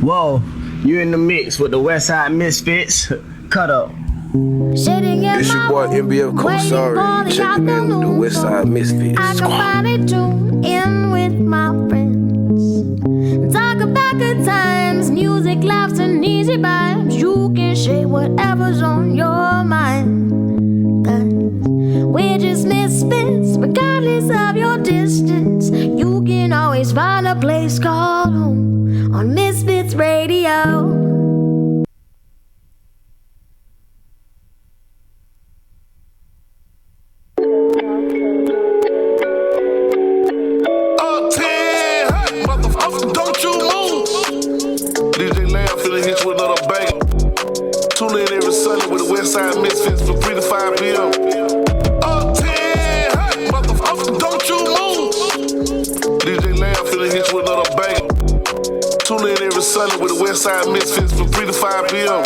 Whoa, you in the mix with the Westside Misfits. Cut up. It's your boy MBF Kosari. You checking in with the Westside Misfits. I can finally tune in with my friends. Talk about good times, music, laughs, and easy vibes. You can share whatever's on your mind. 'Cause we're just misfits, regardless of your distance. You can always find a place called home on Misfits Radio. Westside Misfits from 3 to 5 p.m. Up 10, hey, motherfucker, don't you move. DJ Lamb finna hit you with another banger. Tune in every Sunday with the Westside Misfits from 3 to 5 p.m.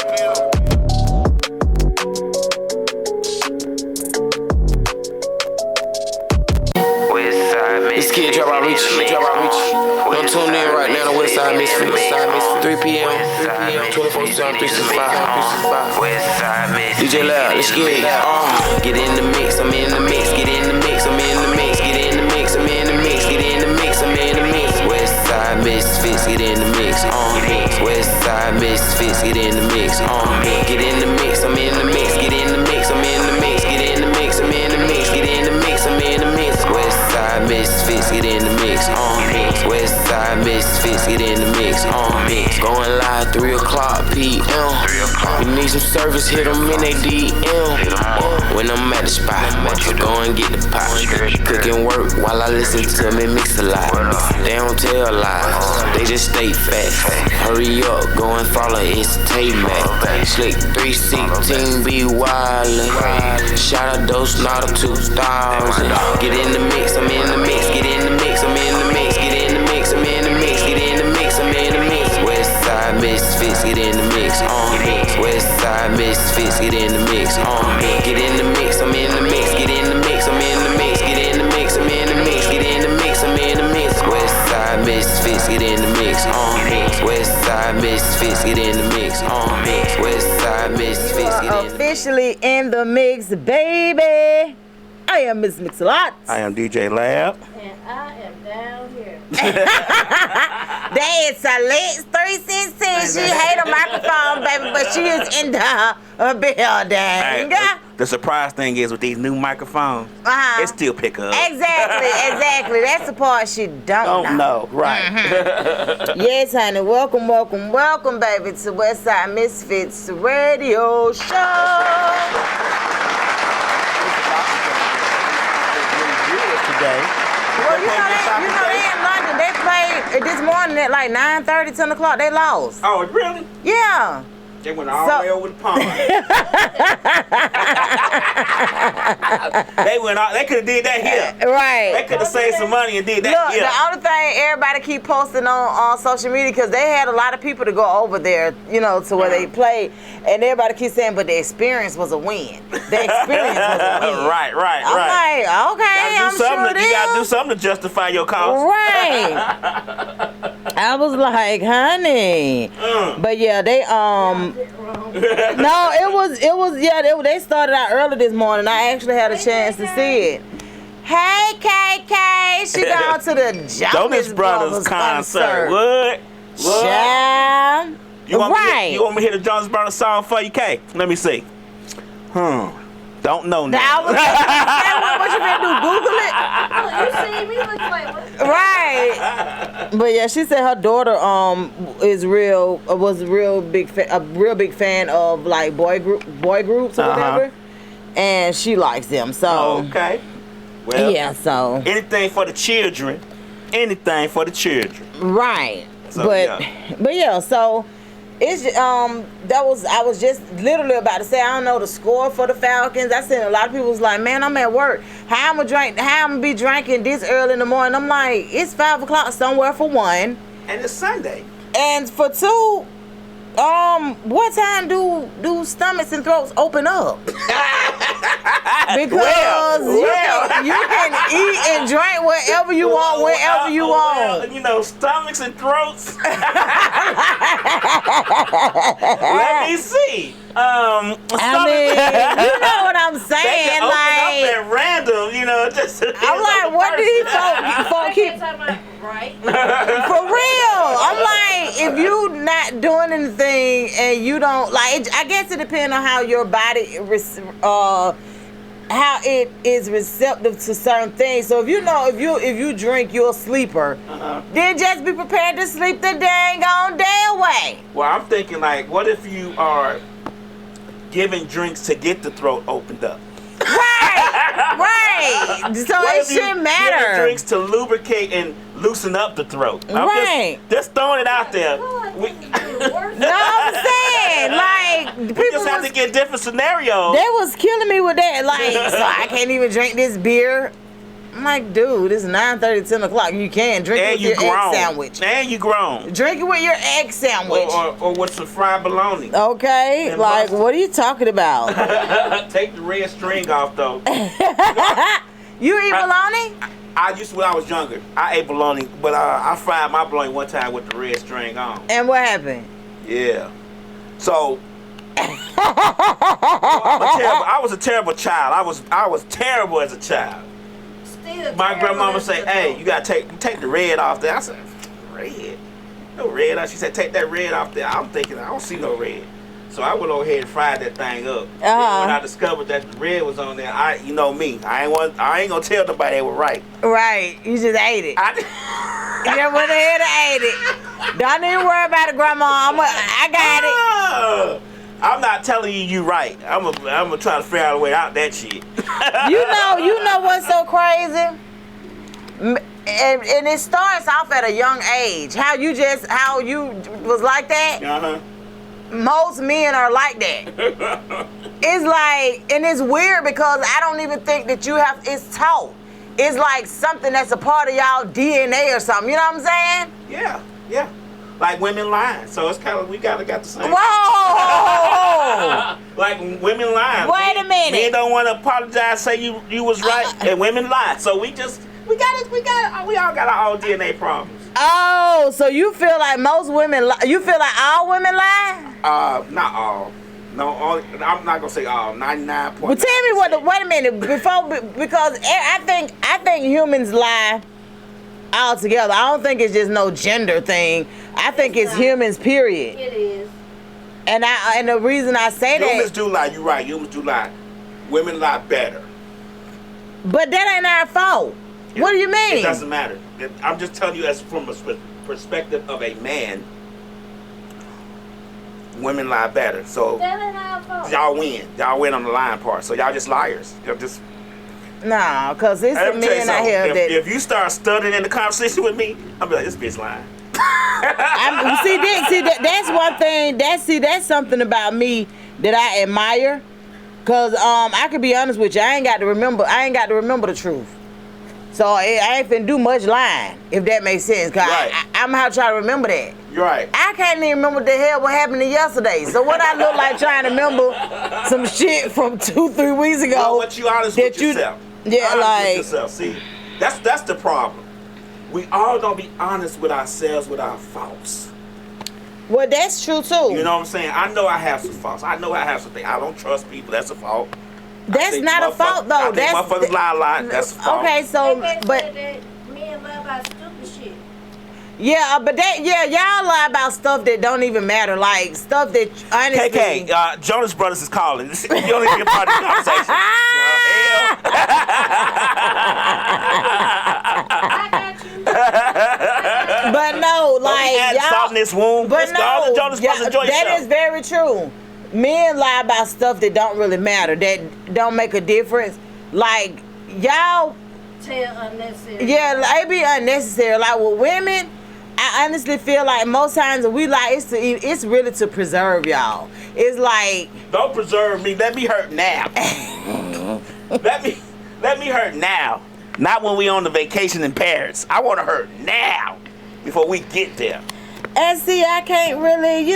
This kid drop out reach. Don't tune in right now to Westside Misfits. 3 p.m. 24/7, 365. DJ Loud, let's get it. Get in the mix, I'm in the mix. Get in the mix, I'm in the mix. Get in the mix, I'm in the mix. Get in the mix, I'm in the mix. Westside Misfits, get in the mix. Westside Misfits, get in the mix. Get in the mix, I'm in the mix. Get in the mix, I'm in the mix. Get in the mix, I'm in the mix. Get in the mix, I'm in the mix. Westside Misfits, get in the mix. Westside Misfits, get in the mix. Going live 3 o'clock p.m. You need some service, hit them in they DM. When I'm at the spot, go and get the pot. Cooking work while I listen to me mix a lot. They don't tell lies, they just stay facts. Hurry up, go and follow, it's Tay-Mac. Slick 316, be wildin'. Shout out those not a 2000. Get in the mix, I'm in the mix. Get in the mix, I'm in the mix. Get in the mix, I'm in the mix. Get in the mix, I'm in the mix. Westside Misfits, get in the mix. Westside Misfits, get in the mix. Get in the mix, I'm in the mix. Get in the mix, I'm in the mix. Get in the mix, I'm in the mix. Get in the mix, I'm in the mix. Westside Misfits, get in the mix. Westside Misfits, get in the mix. Westside Misfits, get in the mix. Officially in the mix, baby. I am Miss Mix-a-Lot. I am DJ Lab. And I am down here. That's Alex 316. She hate a microphone, baby, but she is in the building. Hey, the surprise thing is with these new microphones, it still pick up. Exactly. That's the part she don't know. Right. Mm-hmm. Yes, honey. Welcome, baby, to Westside Misfits Radio Show. Well, you know they in London. They played this morning at like 9:30, 10 o'clock. They lost. Oh, really? Yeah. They went all the way over the pond. They could have did that here. Right. They could have saved some money and did that here. The only thing everybody keep posting on social media, because they had a lot of people to go over there, to where they played, and everybody keeps saying, but the experience was a win. The experience was a win. Right. I'm like, okay, I'm sure it is. You got to do something to justify your cost. Right. I was like, honey. But yeah, they no, they started out early this morning. I actually had a chance to see it. Hey, KK, she gone to the Jonas Brothers concert. What? Yeah. You want me to hear the Jonas Brothers song for you, K? Let me see. Don't know now. What you finna do? Google it? You see me looking like what? Right. But yeah, she said her daughter was a real big fan of like boy groups or whatever, and she likes them. So okay. Well, yeah. So anything for the children. Right. So, but yeah. So. It's I was just literally about to say, I don't know the score for the Falcons. I said a lot of people was like, man, I'm at work. How I'm gonna be drinking this early in the morning? I'm like, it's 5 o'clock somewhere for one. And it's Sunday. And for two, what time do stomachs and throats open up? Because you can eat and drink whatever you want, wherever you want. Well, you know, stomachs and throats. Let me see. I mean, you know what I'm They saying? can open Like, up at random, you know. Just I'm like, what did these folk keep? Right? For real. I'm like, if you not doing anything and you don't like, I guess it depends on how your body, how it is receptive to certain things. So if you know, if you drink, you're a sleeper. Then just be prepared to sleep the dang on day away. Well, I'm thinking like, what if you are giving drinks to get the throat opened up? Right. So What it if you shouldn't giving matter. drinks to lubricate and loosen up the throat? I'm Right. just throwing it out there. We No, I'm saying, like, people just have was, to get different scenarios. they was killing me with that. Like, so I can't even drink this beer. I'm like, dude, it's 9:30, 10 o'clock. You can drink it And with you your egg grown. sandwich. And you grown. Drink it with your egg sandwich. Or with some fried bologna. Okay, And like, mustard. what are you talking about? Take the red string off though. You eat bologna? I used to when I was younger. I ate bologna, but I fried my bologna one time with the red string on. And what happened? Yeah. So I was a terrible child. I was terrible as a child. Still My terrible grandmama as say, an "Hey, adult. you gotta take the red off there." I said, "Red? No red." She said, "Take that red off there." I'm thinking, I don't see no red. So I went over here and fried that thing up. And when I discovered that the red was on there, you know me, I ain't gonna tell nobody they were right. Right, you just ate it. You just went ahead and ate it. Don't even worry about it, Grandma. I got it. I'm not telling you right. I'm gonna try to figure out a way out that shit. You know what's so crazy? And it starts off at a young age. How you was like that. Uh-huh. Most men are like that. It's like, and it's weird because I don't even think that it's taught. It's like something that's a part of y'all DNA or something. You know what I'm saying? Yeah. Like women lying. So it's kind of, we got the same. Whoa! Like women lying. Wait a minute. Men don't want to apologize, say you was right, and women lie. So we all got our own DNA problems. Oh, so you feel like most women you feel like all women lie? Not all. No, I'm not gonna say all. 99.9%. Well, tell me wait a minute because I think humans lie altogether. I don't think it's just no gender thing. I think it's humans, period. It is. And the reason I say Humans that, do lie. You're right. Humans do lie. Women lie better. but that ain't our fault. What do you mean? It doesn't matter. I'm just telling you as from a perspective of a man. Women lie better. So That ain't our fault. y'all win. Y'all win on the lying part. So y'all just liars. Y'all just. Nah, because it's Let the me tell you men out something. here that. If you start stuttering in the conversation with me, I'll be like, this bitch lying. That's one thing. That's something about me that I admire. Cause I could be honest with you, I ain't got to remember the truth. So I ain't finna do much lying, if that makes sense. Cause Right. I'm gonna try to remember that. You're right. I can't even remember what the hell what happened to yesterday. So what I look like trying to remember some shit from 2-3 weeks ago. Well, but you honest with yourself. Yeah, Honest like with yourself. See, that's the problem. We all don't be honest with ourselves with our faults. well, that's true too. You know what I'm saying? I know I have some faults. I know I have some things. I don't trust people. That's a fault. That's not a fault though. I think motherfuckers lie a lot. That's a fault. Okay, so They but said that men lie about stupid shit. yeah, but y'all lie about stuff that don't even matter, like stuff that honestly. KK, Jonas Brothers is calling. You don't even be a part of the conversation. I got you. But no, like Add salt in this wound. But Let's go. All no, the Jonas Brothers enjoy that yourself. is very true. Men lie about stuff that don't really matter, that don't make a difference. Like y'all, Tell unnecessary. yeah, it be unnecessary. Like with women, I honestly feel like most times when we lie, it's really to preserve y'all. It's like Don't preserve me. Let me hurt now. let me hurt now. Not when we on the vacation in Paris. I want to hurt now before we get there. and see, I can't really,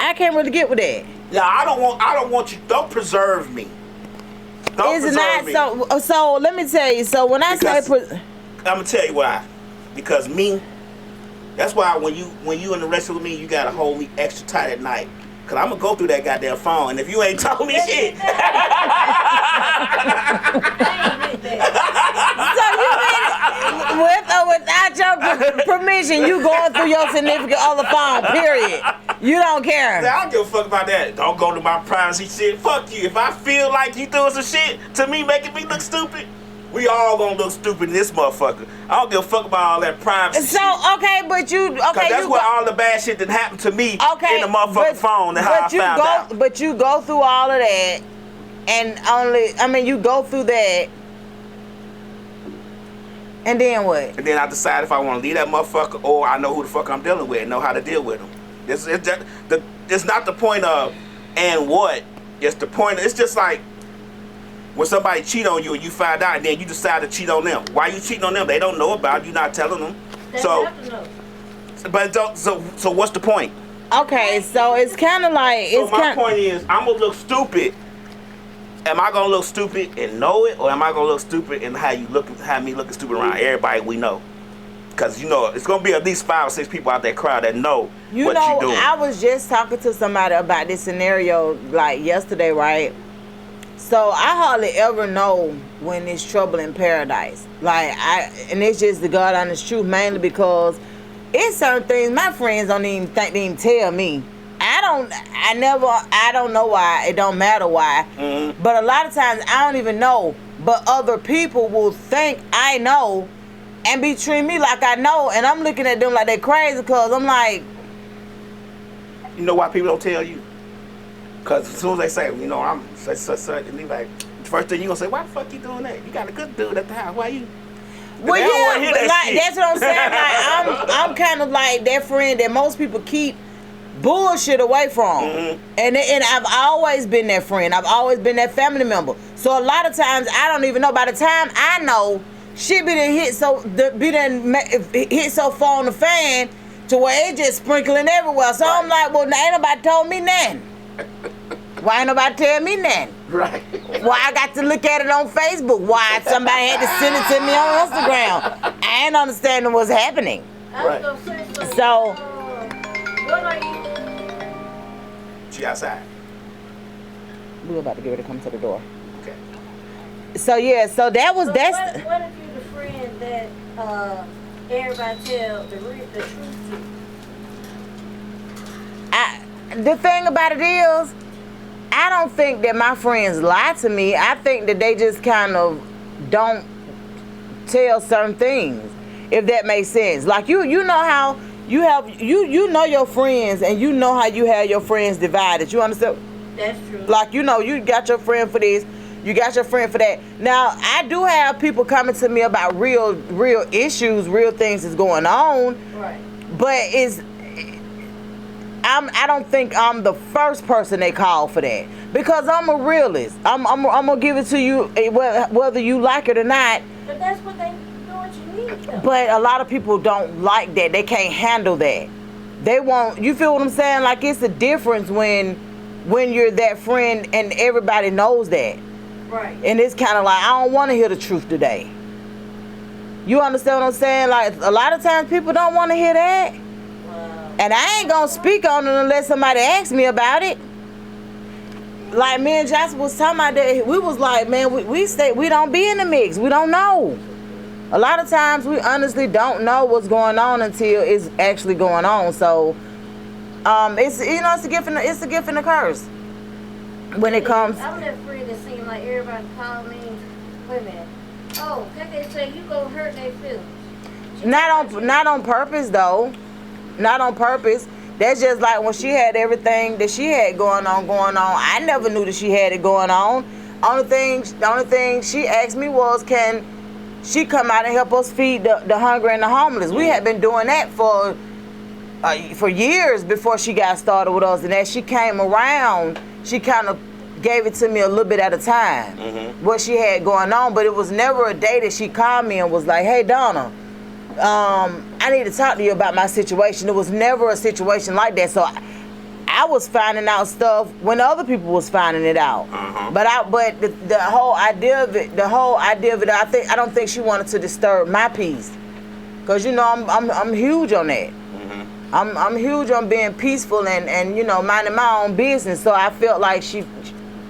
I can't really get with that. Yeah, I don't want you. Don't preserve me. Don't it's not preserve me. so let me tell you. So when I Because- say I'm gonna tell you why. Because me, that's why when you in the restaurant with me, you gotta hold me extra tight at night. Cause I'm gonna go through that goddamn phone, and if you ain't told me shit, so you mean with or without your permission, you going through your significant other phone? Period. You don't care. I don't give a fuck about that. Don't go to my privacy shit. Fuck you. If I feel like you doing some shit to me, making me look stupid, we all gonna look stupid in this motherfucker. I don't give a fuck about all that privacy So shit. okay, but you Cause that's you where all the bad shit that happened to me okay in the motherfucking phone and how I found out. But you go through all of that, and you go through that, and then what? And then I decide if I want to leave that motherfucker or I know who the fuck I'm dealing with and know how to deal with him. It's not the point of and what. It's the point. It's just like when somebody cheat on you and you find out and then you decide to cheat on them. Why you cheating on them? They don't know about it. You're not telling them. They So, have to know. but so what's the point? Okay, so it's kind of like So my point is, I'm gonna look stupid. Am I gonna look stupid and know it, or am I gonna look stupid and have me looking stupid around everybody we know? Because it's gonna be at least 5 or 6 people out that crowd that know what you doing. I was just talking to somebody about this scenario like yesterday, right? So I hardly ever know when it's trouble in paradise. And it's just the God honest truth, mainly because it's certain things my friends don't even think they even tell me. I don't know why. It don't matter why. Mm-hmm. But a lot of times I don't even know. But other people will think I know and be treating me like I know, and I'm looking at them like they crazy because I'm like, You know why people don't tell you? Because as soon as they say, I'm such, and they like, the first thing you gonna say, why the fuck you doing that? You got a good dude at the house. Why you? well, They don't wanna yeah, hear but that shit. that's what I'm saying. Like I'm kind of like that friend that most people keep bullshit away from, and I've always been that friend. I've always been that family member. So a lot of times I don't even know. By the time I know, shit be done hit so far on the fan to where it just sprinkling everywhere. So I'm like, well, ain't nobody told me nothing. Why ain't nobody tell me nothing? Right. Why I got to look at it on Facebook? Why somebody had to send it to me on Instagram? I ain't understanding what's happening. I was gonna say So- what are you? She outside. We're about to get ready to come to the door. Okay. So yeah, so that's What if you're the friend that everybody tell the truth to? The thing about it is, I don't think that my friends lie to me. I think that they just kind of don't tell certain things, if that makes sense. Like you know how you know your friends, and you know how you have your friends divided. You understand? That's true. Like you got your friend for this, you got your friend for that. Now I do have people coming to me about real issues, real things that's going on. Right. But I don't think I'm the first person they call for that, because I'm a realist. I'm gonna give it to you whether you like it or not. But that's what they do what you need though. But a lot of people don't like that. They can't handle that. They won't. You feel what I'm saying? Like it's a difference when you're that friend and everybody knows that. Right. And it's kind of like, I don't want to hear the truth today. You understand what I'm saying? Like a lot of times people don't want to hear that. And I ain't gonna speak on it unless somebody asks me about it. Like me and Josh was talking about that. We was like, man, we say we don't be in the mix. We don't know. A lot of times we honestly don't know what's going on until it's actually going on. So, it's it's a gift and a curse when it comes. I'm that friend that seems like everybody call me. Wait a minute. Oh, can they say you gonna hurt their feelings? Not on purpose though. Not on purpose. That's just like when she had everything that she had going on. I never knew that she had it going on. The only thing she asked me was, can she come out and help us feed the hungry and the homeless? We had been doing that for years before she got started with us. And as she came around, she kind of gave it to me a little bit at a time, what she had going on. But it was never a day that she called me and was like, hey, Donna, I need to talk to you about my situation. It was never a situation like that. So I was finding out stuff when other people was finding it out. But the whole idea of it, I don't think she wanted to disturb my peace, cause you know I'm huge on that. I'm huge on being peaceful and you know minding my own business. So I felt like she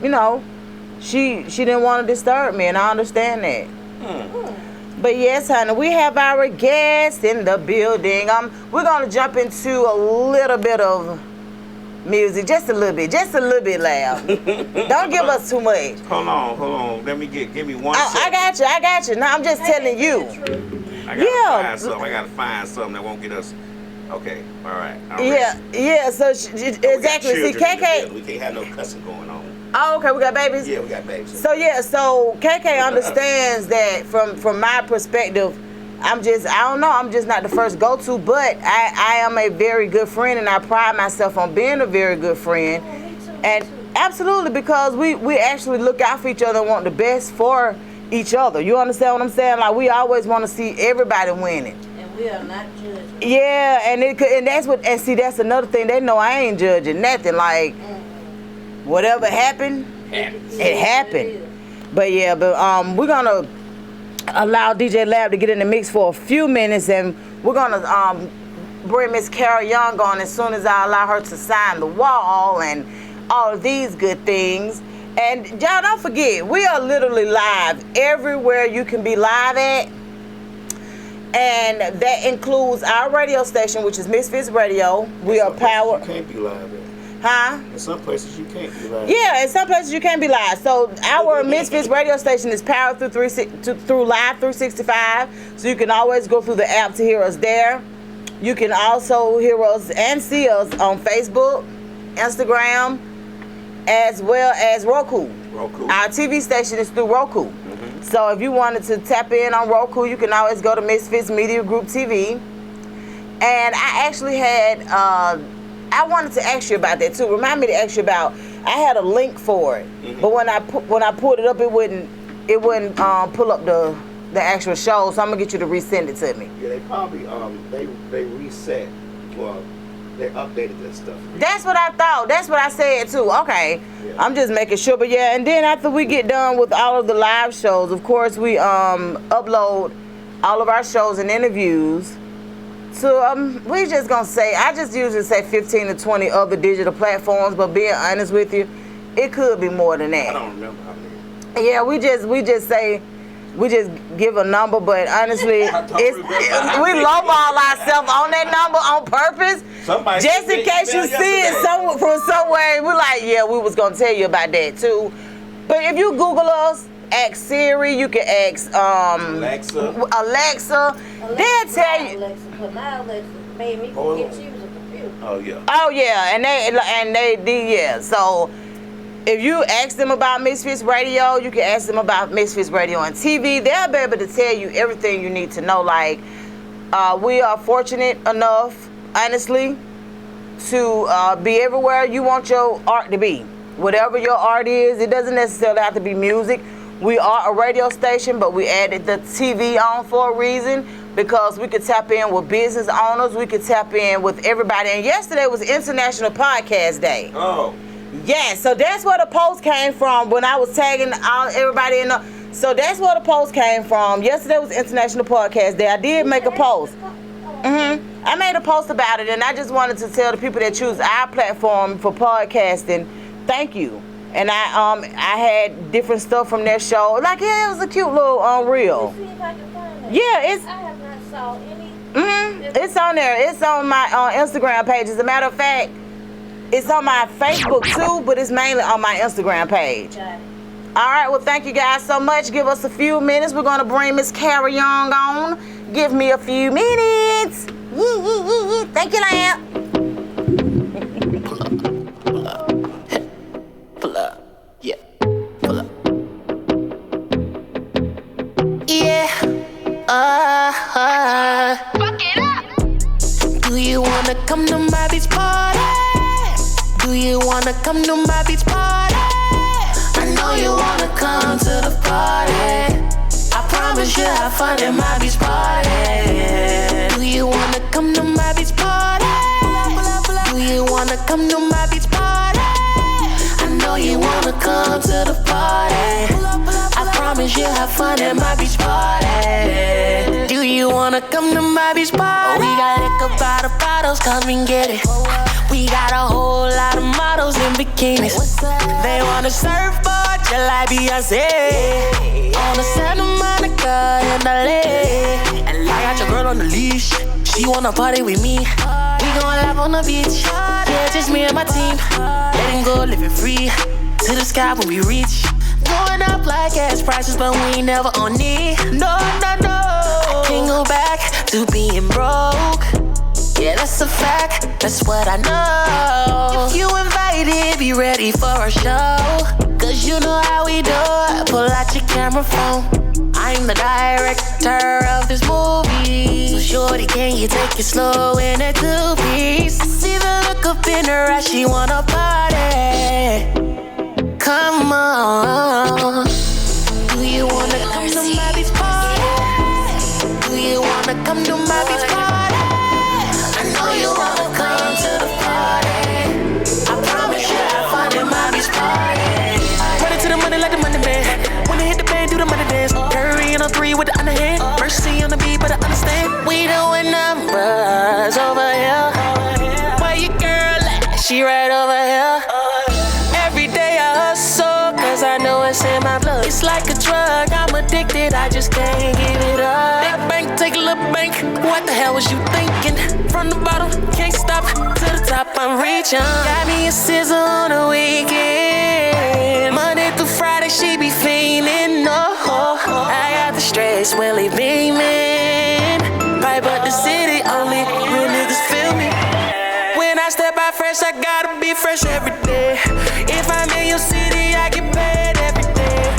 didn't want to disturb me, and I understand that. But yes, honey, we have our guest in the building. We're gonna jump into a little bit of music, just a little bit loud. Don't give us too much. Hold on. Give me 1 second. I got you. No, I'm just telling you. I gotta find something that won't get us. Okay, all right. Yeah. So exactly. See, KK. We can't have no cussing going on. Oh, okay. We got babies. Yeah, we got babies. So KK understands that from my perspective. I'm just not the first go-to, but I am a very good friend, and I pride myself on being a very good friend. And absolutely, because we actually look out for each other and want the best for each other. You understand what I'm saying? Like, we always want to see everybody winning. And we are not judging. Yeah, and that's another thing. They know I ain't judging nothing. Like, whatever happened, it happened. But we're gonna allow DJ Lab to get in the mix for a few minutes, and we're gonna bring Miss Kara Young on as soon as I allow her to sign the wall and all of these good things. And y'all don't forget, we are literally live everywhere you can be live at, and that includes our radio station, which is Misfits Radio. We are powered. You can't be live at. Huh? In some places you can't be live. Yeah, in some places you can't be live. So our Misfits radio station is powered through Live 365. So you can always go through the app to hear us there. You can also hear us and see us on Facebook, Instagram, as well as Roku. Our TV station is through Roku. So if you wanted to tap in on Roku, you can always go to Misfits Media Group TV. And I actually had I wanted to ask you about that too. Remind me to ask you about. I had a link for it, but when I pulled it up, it wouldn't pull up the actual show. So I'm gonna get you to resend it to me. Yeah, they probably they reset. Well, they updated that stuff. That's what I thought. That's what I said too. Okay, yeah. I'm just making sure. But yeah, and then after we get done with all of the live shows, of course we upload all of our shows and interviews. So we just gonna say, I just usually say 15 to 20 other digital platforms, but being honest with you, it could be more than that. I don't remember how many. Yeah, we just give a number, but honestly, we lowball ourselves on that number on purpose. Somebody just in case you see it from somewhere, we're like, yeah, we was gonna tell you about that too. But if you Google us, ask Siri, you can ask Alexa. They'll tell you. Alexa, but my Alexa made me forget she was a computer. Oh yeah, and they. So if you ask them about Misfits Radio, you can ask them about Misfits Radio on TV. They'll be able to tell you everything you need to know. Like, we are fortunate enough, honestly, to be everywhere you want your art to be. Whatever your art is, it doesn't necessarily have to be music. We are a radio station, but we added the TV on for a reason, because we could tap in with business owners. We could tap in with everybody. And yesterday was International Podcast Day. Oh. Yeah, so that's where the post came from when I was tagging everybody in. So that's where the post came from. Yesterday was International Podcast Day. I did make a post. I made a post about it, and I just wanted to tell the people that choose our platform for podcasting, thank you. And I had different stuff from their show. Like, yeah, it was a cute little reel. See if I can find it. Yeah, it's. I have not saw any. It's on there. It's on my Instagram page. As a matter of fact, it's on my Facebook too, but it's mainly on my Instagram page. Got it. All right. Well, thank you guys so much. Give us a few minutes. We're gonna bring Miss Kara Young on. Give me a few minutes. Thank you, Lamb. Pull up. Yeah. Pull up. Yeah. Fuck it up. Do you wanna come to my beach party? Do you wanna come to my beach party? I know you wanna come to the party. I promise you'll have fun at my beach party. Do you wanna come to my beach party? Do you wanna come to my beach come to the party. I promise you'll have fun at my beach party. Do you wanna come to my beach party? We got liquor by the bottles, come and get it. We got a whole lot of models in bikinis. They wanna surfboard just like Beyonce on the Santa Monica in LA. I got your girl on the leash. She wanna party with me. We gon' laugh on the beach. Yeah, just me and my team. Letting go, living free. To the sky when we reach. Going up like gas prices, but we ain't never on need. No, no, no. Can't go back to being broke. Yeah, that's a fact, that's what I know. If you invited, be ready for a show. Cause you know how we do it. Pull out your camera phone. I'm the director of this movie. So shorty, can you take it slow in a two-piece? I see the look up in her eyes, she wanna party. Come on. Do you wanna come to my beach party? Do you wanna come to my beach party? I know you wanna come to the party. I promise you have fun in my beach party. Run into the money like the money man. When they hit the band, do the money dance. Curry in a three with the underhand. Mercy on the beat, but I understand. We doing numbers over here. Where your girl at? She right over here. Every day I hustle, cause I know it's in my blood. It's like a drug, I'm addicted, I just can't give it up. Big bank, take a little bank. What the hell was you thinking? From the bottom, can't stop. To the top, I'm reaching. Got me a scissor on the weekend. Monday through Friday, she be fiending. No, I got the stress, Willie beaming. Right, but the city only real niggas feel me. When I step out fresh, I gotta be fresh every day. If I'm in your city, I get paid every day.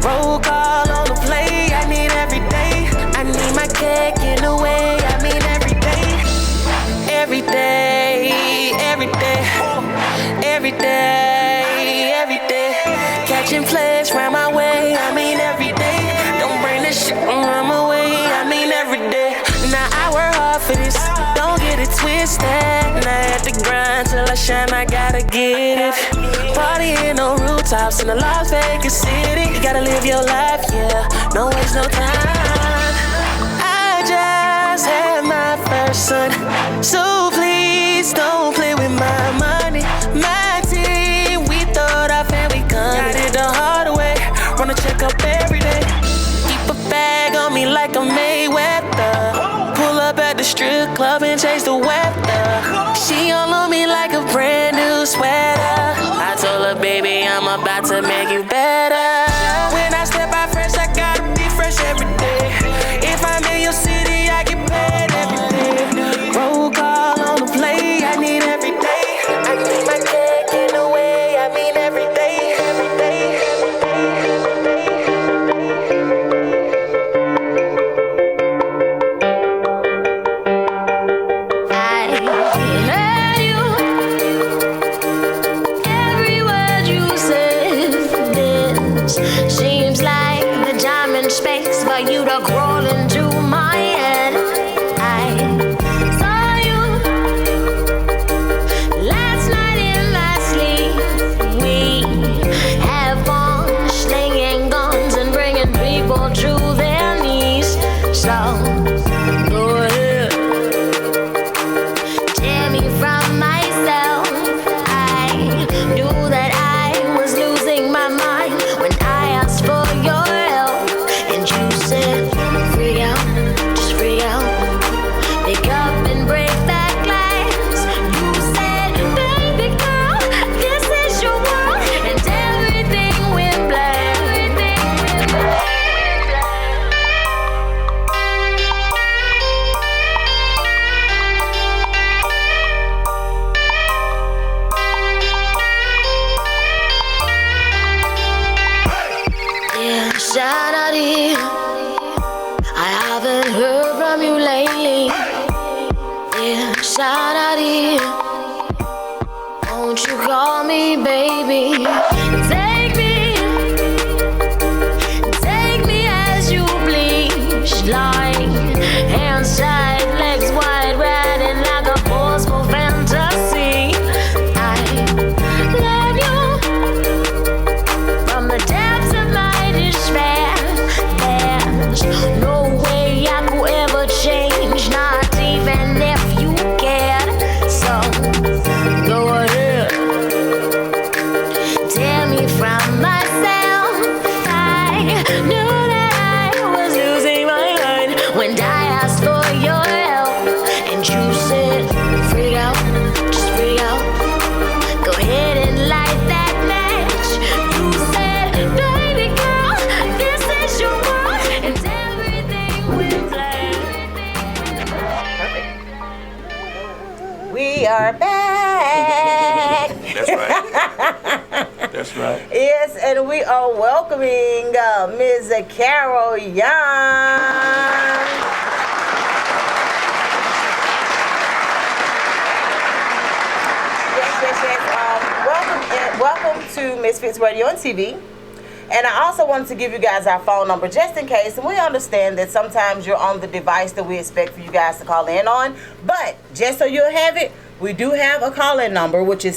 Roll call on the play, I need every day. I need my cake in the way, I mean every day. Every day, every day. Every day, every day. Catching flash round my way, I mean every day. Don't bring this shit around my way, I mean every day. Now I work hard for this, don't get it twisted. And I had to grind till I shine, I gotta get it. Partying on rooftops in the Las Vegas city. You gotta live your life, yeah, no waste no time. I just had my first son, so please don't play with my money. My team, we thought our family come. Got it the hard way, run a checkup every day. Keep a bag on me like a Mayweather. Pull up at the strip club and change the weather. She all on me like a brand new sweater. I told her, baby, I'm about to make you better. When I step out fresh, I gotta be fresh every day. If I'm in your city, I get paid every day. Roll call on the play, I need every day. I need my cake in the way, I mean every day, every day, every day, Seems like the time and space for you to crawl into my head. I saw you last night in my sleep. We have fun slinging guns and bringing people to their knees. So go ahead, tear me from myself. I knew that I was losing my mind when I asked for your help, and you said, free out, just free out. Pick up and break that glass. You said, baby girl, this is your world, and everything went black. Yeah, Saturday, I haven't heard from you lately. Yeah, Saturday, won't you call me, baby? Take me as you please. Like hands tied, legs wide, riding like a forceful fantasy. I love you. Yes, and we are welcoming Ms. Carol Young. Yes. Welcome to Misfits Radio and TV. And I also wanted to give you guys our phone number just in case. And we understand that sometimes you're on the device that we expect for you guys to call in on. But just so you'll have it, we do have a call-in number, which is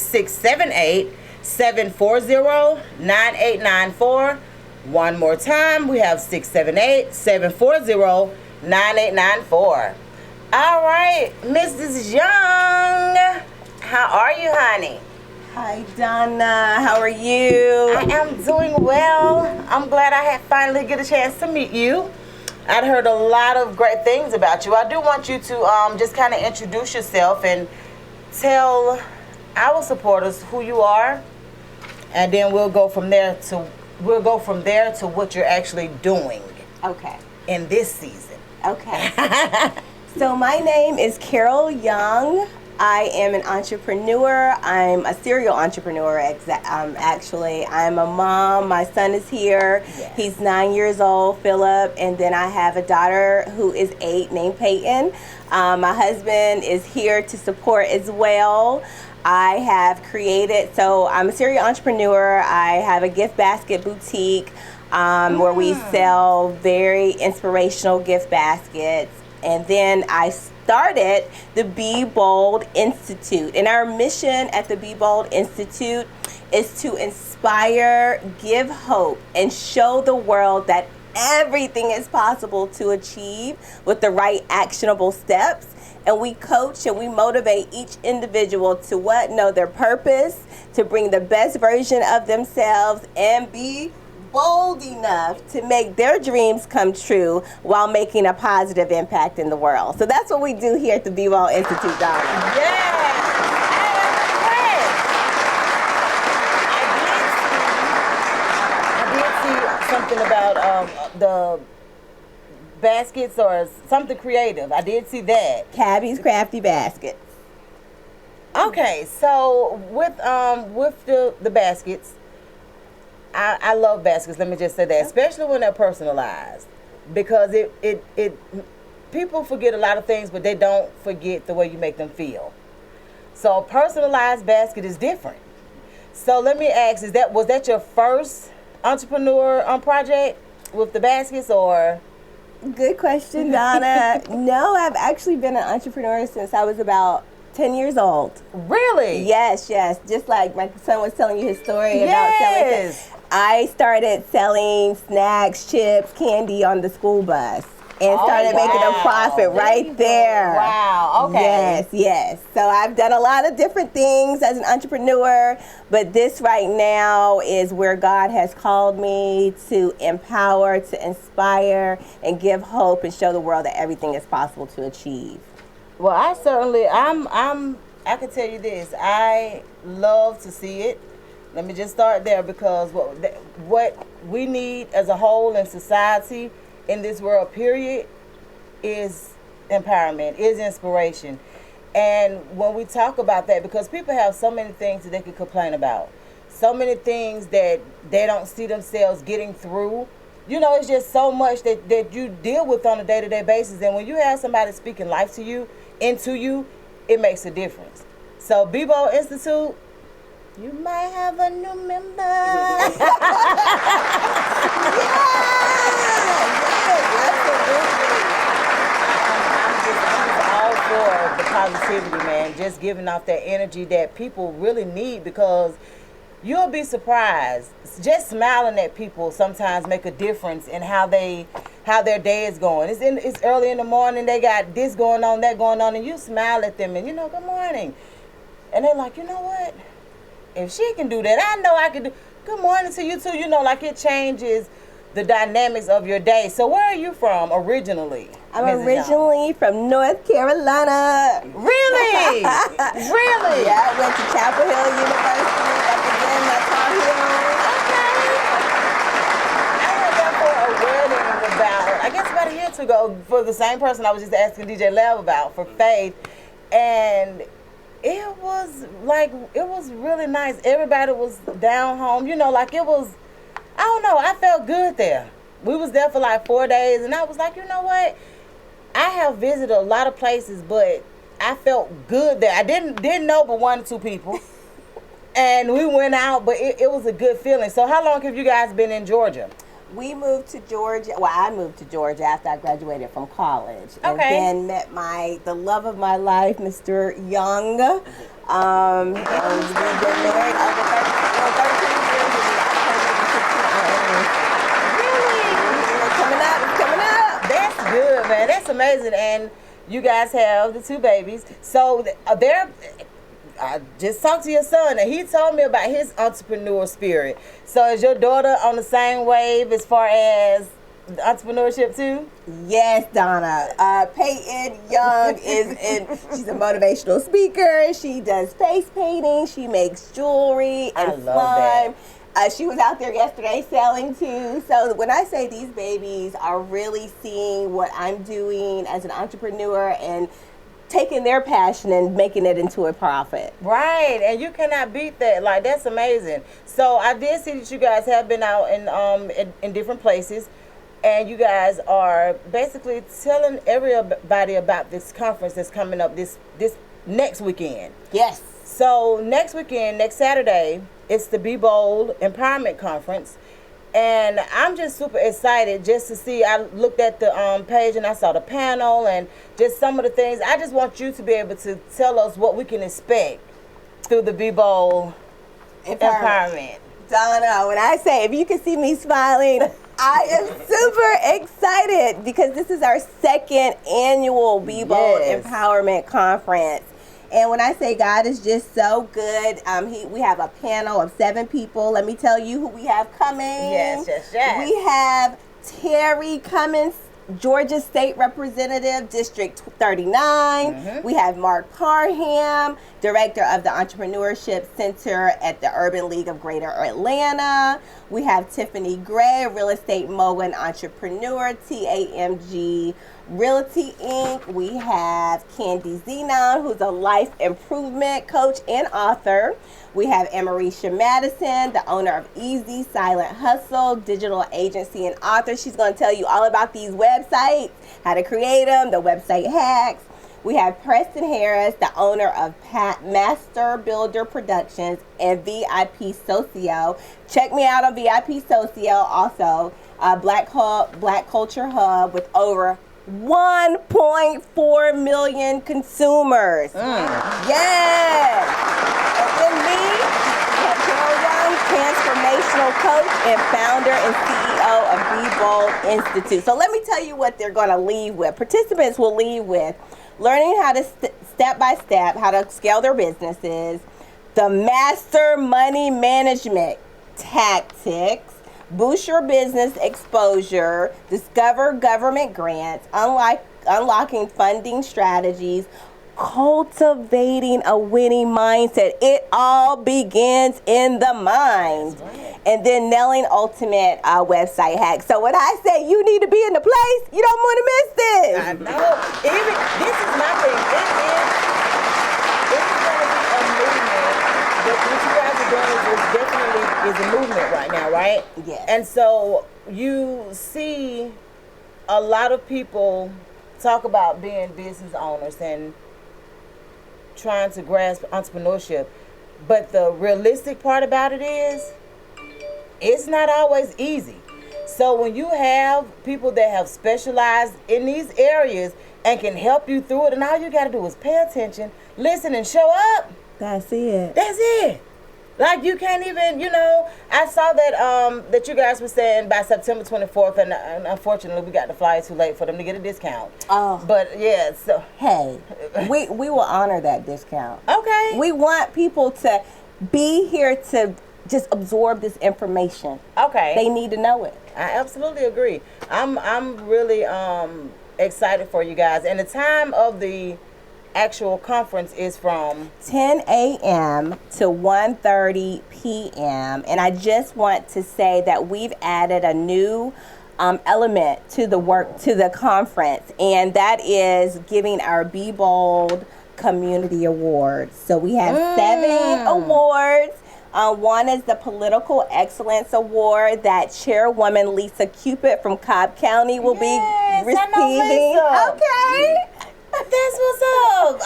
678-740-9894. One more time, we have 678-740-9894. All right, Mrs. Young, how are you, honey? Hi, Donna. How are you? I am doing well. I'm glad I had finally get a chance to meet you. I'd heard a lot of great things about you. I do want you to just kind of introduce yourself and tell our supporters who you are, and then we'll go from there to what you're actually doing. Okay. In this season. Okay. So my name is Carol Young. I am an entrepreneur. I'm a serial entrepreneur, actually. I'm a mom. My son is here. Yes. He's 9 years old, Philip. And then I have a daughter who is 8 named Peyton. My husband is here to support as well. I have created, so I'm a serial entrepreneur. I have a gift basket boutique where we sell very inspirational gift baskets. And then I started the Be Bold Institute. And our mission at the Be Bold Institute is to inspire, give hope, and show the world that everything is possible to achieve with the right actionable steps. And we coach and we motivate each individual to know their purpose, to bring the best version of themselves and be bold enough to make their dreams come true while making a positive impact in the world. So that's what we do here at the Be Bold Institute, Donna. Yeah. I did see something about the baskets or something creative. I did see that. Cabby's Crafty Baskets. Okay, so with the baskets, I love baskets. Let me just say that, especially when they're personalized, because it people forget a lot of things, but they don't forget the way you make them feel. So a personalized basket is different. So let me ask: was that your first entrepreneur project with the baskets, or? Good question, Donna. No, I've actually been an entrepreneur since I was about 10 years old. Really? Yes. Just like my son was telling you his story about selling. I started selling snacks, chips, candy on the school bus and started making a profit right there. Wow, okay. Yes. So I've done a lot of different things as an entrepreneur, but this right now is where God has called me to empower, to inspire, and give hope and show the world that everything is possible to achieve. Well, I can tell you this. I love to see it. Let me just start there, because what we need as a whole in society, in this world, period, is empowerment, is inspiration. And when we talk about that, because people have so many things that they could complain about, so many things that they don't see themselves getting through. You know, it's just so much that you deal with on a day-to-day basis. And when you have somebody speaking life to you, into you, it makes a difference. So Be Bold Institute, you might have a new member. I'm all for the positivity, man. Just giving off that energy that people really need, because you'll be surprised. Just smiling at people sometimes make a difference in how their day is going. It's early in the morning. They got this going on, that going on, and you smile at them and good morning. And they're like, you know what? If she can do that, I know I can do. Good morning to you too. Like it changes the dynamics of your day. So where are you from originally? I'm originally from North Carolina. Really? Really? Yeah, I went to Chapel Hill University, representing my Tar Heels. Okay. I went there for a wedding I guess about a year or two ago, for the same person I was just asking DJ Lev about, for Faith. And It was really nice. Everybody was down home. You know, like it was, I don't know, I felt good there. We was there for like 4 days, and I was like, you know what? I have visited a lot of places, but I felt good there. I didn't know but 1 or 2 people. And we went out, but it was a good feeling. So how long have you guys been in Georgia? We moved to Georgia. Well, I moved to Georgia after I graduated from college. And Okay. then met the love of my life, Mr. Young. And we've been married over 13 years. It's coming up. That's good, man. That's amazing. And you guys have the 2 babies. So I just talked to your son, and he told me about his entrepreneur spirit. So is your daughter on the same wave as far as entrepreneurship too? Yes, Donna. Peyton Young she's a motivational speaker. She does face painting. She makes jewelry and I love slime. She was out there yesterday selling too. So when I say these babies are really seeing what I'm doing as an entrepreneur and taking their passion and making it into a profit. Right, and you cannot beat that. Like, that's amazing. So I did see that you guys have been out in different places, and you guys are basically telling everybody about this conference that's coming up this next weekend. Yes. So next weekend, next Saturday, it's the Be Bold Empowerment Conference. And I'm just super excited just to see. I looked at the page and I saw the panel and just some of the things. I just want you to be able to tell us what we can expect through the Be Bold Empowerment. Donna, when I say, if you can see me smiling, I am super excited because this is our 2nd annual Be Bold Empowerment Conference. And when I say God is just so good, we have a panel of 7 people. Let me tell you who we have coming. Yes. We have Terry Cummins, Georgia State Representative, District 39. We have Mark Parham, Director of the Entrepreneurship Center at the Urban League of Greater Atlanta. We have Tiffany Gray, Real Estate Mogul and Entrepreneur, TAMG Realty Inc. We have Candy Zenon, who's a life improvement coach and author. We have Amarisha Madison, the owner of Easy Silent Hustle, digital agency and author. She's going to tell you all about these websites, how to create them, the website hacks. We have Preston Harris, the owner of Master Builder Productions and VIP Socio. Check me out on VIP Socio, also Black Culture Hub with over 1.4 million consumers. Yes. And then me, Carol Young, transformational coach and founder and CEO of Be Bold Institute. So let me tell you what they're going to leave with. Participants will leave with learning how to step by step, how to scale their businesses, the master money management tactics, boost your business exposure, discover government grants, unlocking funding strategies, cultivating a winning mindset. It all begins in the mind. Right. And then nailing ultimate website hacks. So when I say you need to be in the place, you don't want to miss this. I know. This is my thing. It's going to be a movement. But what you guys are doing is a movement right now, right? Yes. And so you see a lot of people talk about being business owners and trying to grasp entrepreneurship. But the realistic part about it is, it's not always easy. So when you have people that have specialized in these areas and can help you through it, and all you got to do is pay attention, listen, and show up. That's it. That's it. Like, you can't even, I saw that you guys were saying by September 24th, and unfortunately we got the flyer too late for them to get a discount. Oh. But yeah, so. Hey, we will honor that discount. Okay. We want people to be here to just absorb this information. Okay. They need to know it. I absolutely agree. I'm really excited for you guys. And the time of the actual conference is from 10 a.m. to 1:30 p.m. And I just want to say that we've added a new element to the conference, and that is giving our Be Bold community awards. So we have 7 awards. One is the Political Excellence Award that Chairwoman Lisa Cupid from Cobb County will be receiving. Okay. That's what's up.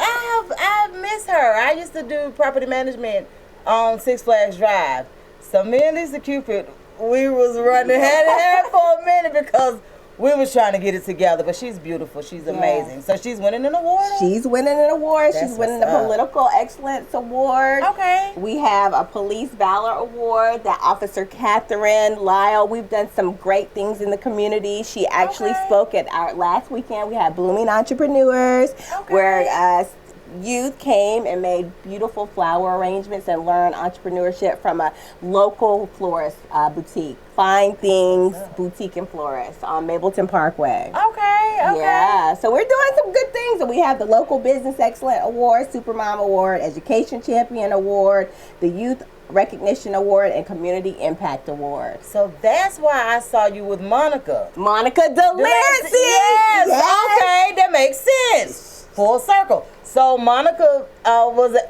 I miss her. I used to do property management on Six Flags Drive. So me and Lisa Cupid, we was running hand in hand for a minute because we was trying to get it together. But she's beautiful. She's amazing. So she's winning an award? She's winning an award. She's winning the Political Excellence Award. Okay. We have a Police Valor Award that Officer Catherine Lyle. We've done some great things in the community. She actually spoke at our last weekend. We had Blooming Entrepreneurs where youth came and made beautiful flower arrangements and learned entrepreneurship from a local florist boutique. Fine Things Boutique and Florist on Mableton Parkway. Okay. Yeah, so we're doing some good things. And we have the Local Business Excellence Award, Supermom Award, Education Champion Award, the Youth Recognition Award, and Community Impact Award. So that's why I saw you with Monica. Monica Delancey. Yes. Okay, that makes sense. Full circle. So Monica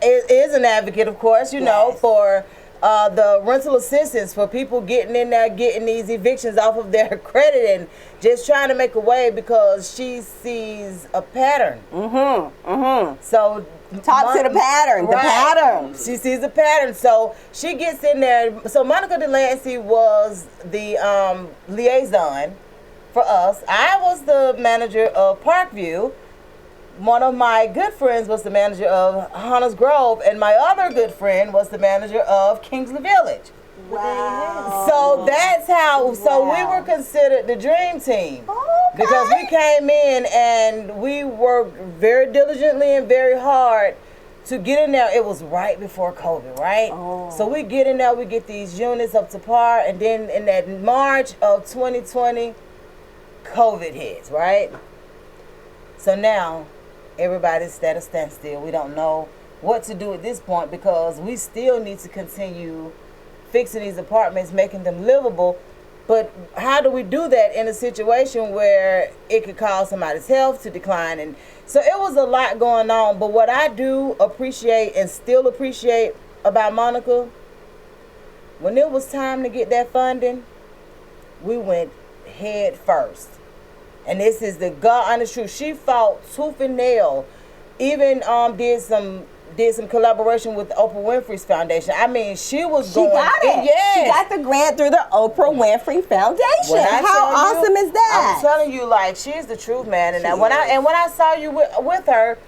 is an advocate, of course, you know, for the rental assistance for people getting in there, getting these evictions off of their credit and just trying to make a way because she sees a pattern. So talk to the pattern. The pattern. She sees a pattern. So she gets in there. So Monica Delancey was the liaison for us. I was the manager of Parkview. One of my good friends was the manager of Hunters Grove, and my other good friend was the manager of Kingsley Village. Wow. So that's how, so we were considered the dream team. Because we came in and we worked very diligently and very hard to get in there. It was right before COVID, right? So we get in there, we get these units up to par, and then in that March of 2020, COVID hits, right? So now, everybody's at a standstill. We don't know what to do at this point because we still need to continue fixing these apartments, making them livable. But how do we do that in a situation where it could cause somebody's health to decline? And so it was a lot going on. But what I do appreciate and still appreciate about Monica, when it was time to get that funding, we went head first. And this is the God honest truth. She fought tooth and nail. Even did some collaboration with Oprah Winfrey's foundation. I mean, she got it. Yes. She got the grant through the Oprah Winfrey Foundation. How awesome is that? I'm telling you, like, she's the truth, man. And when I saw you with her,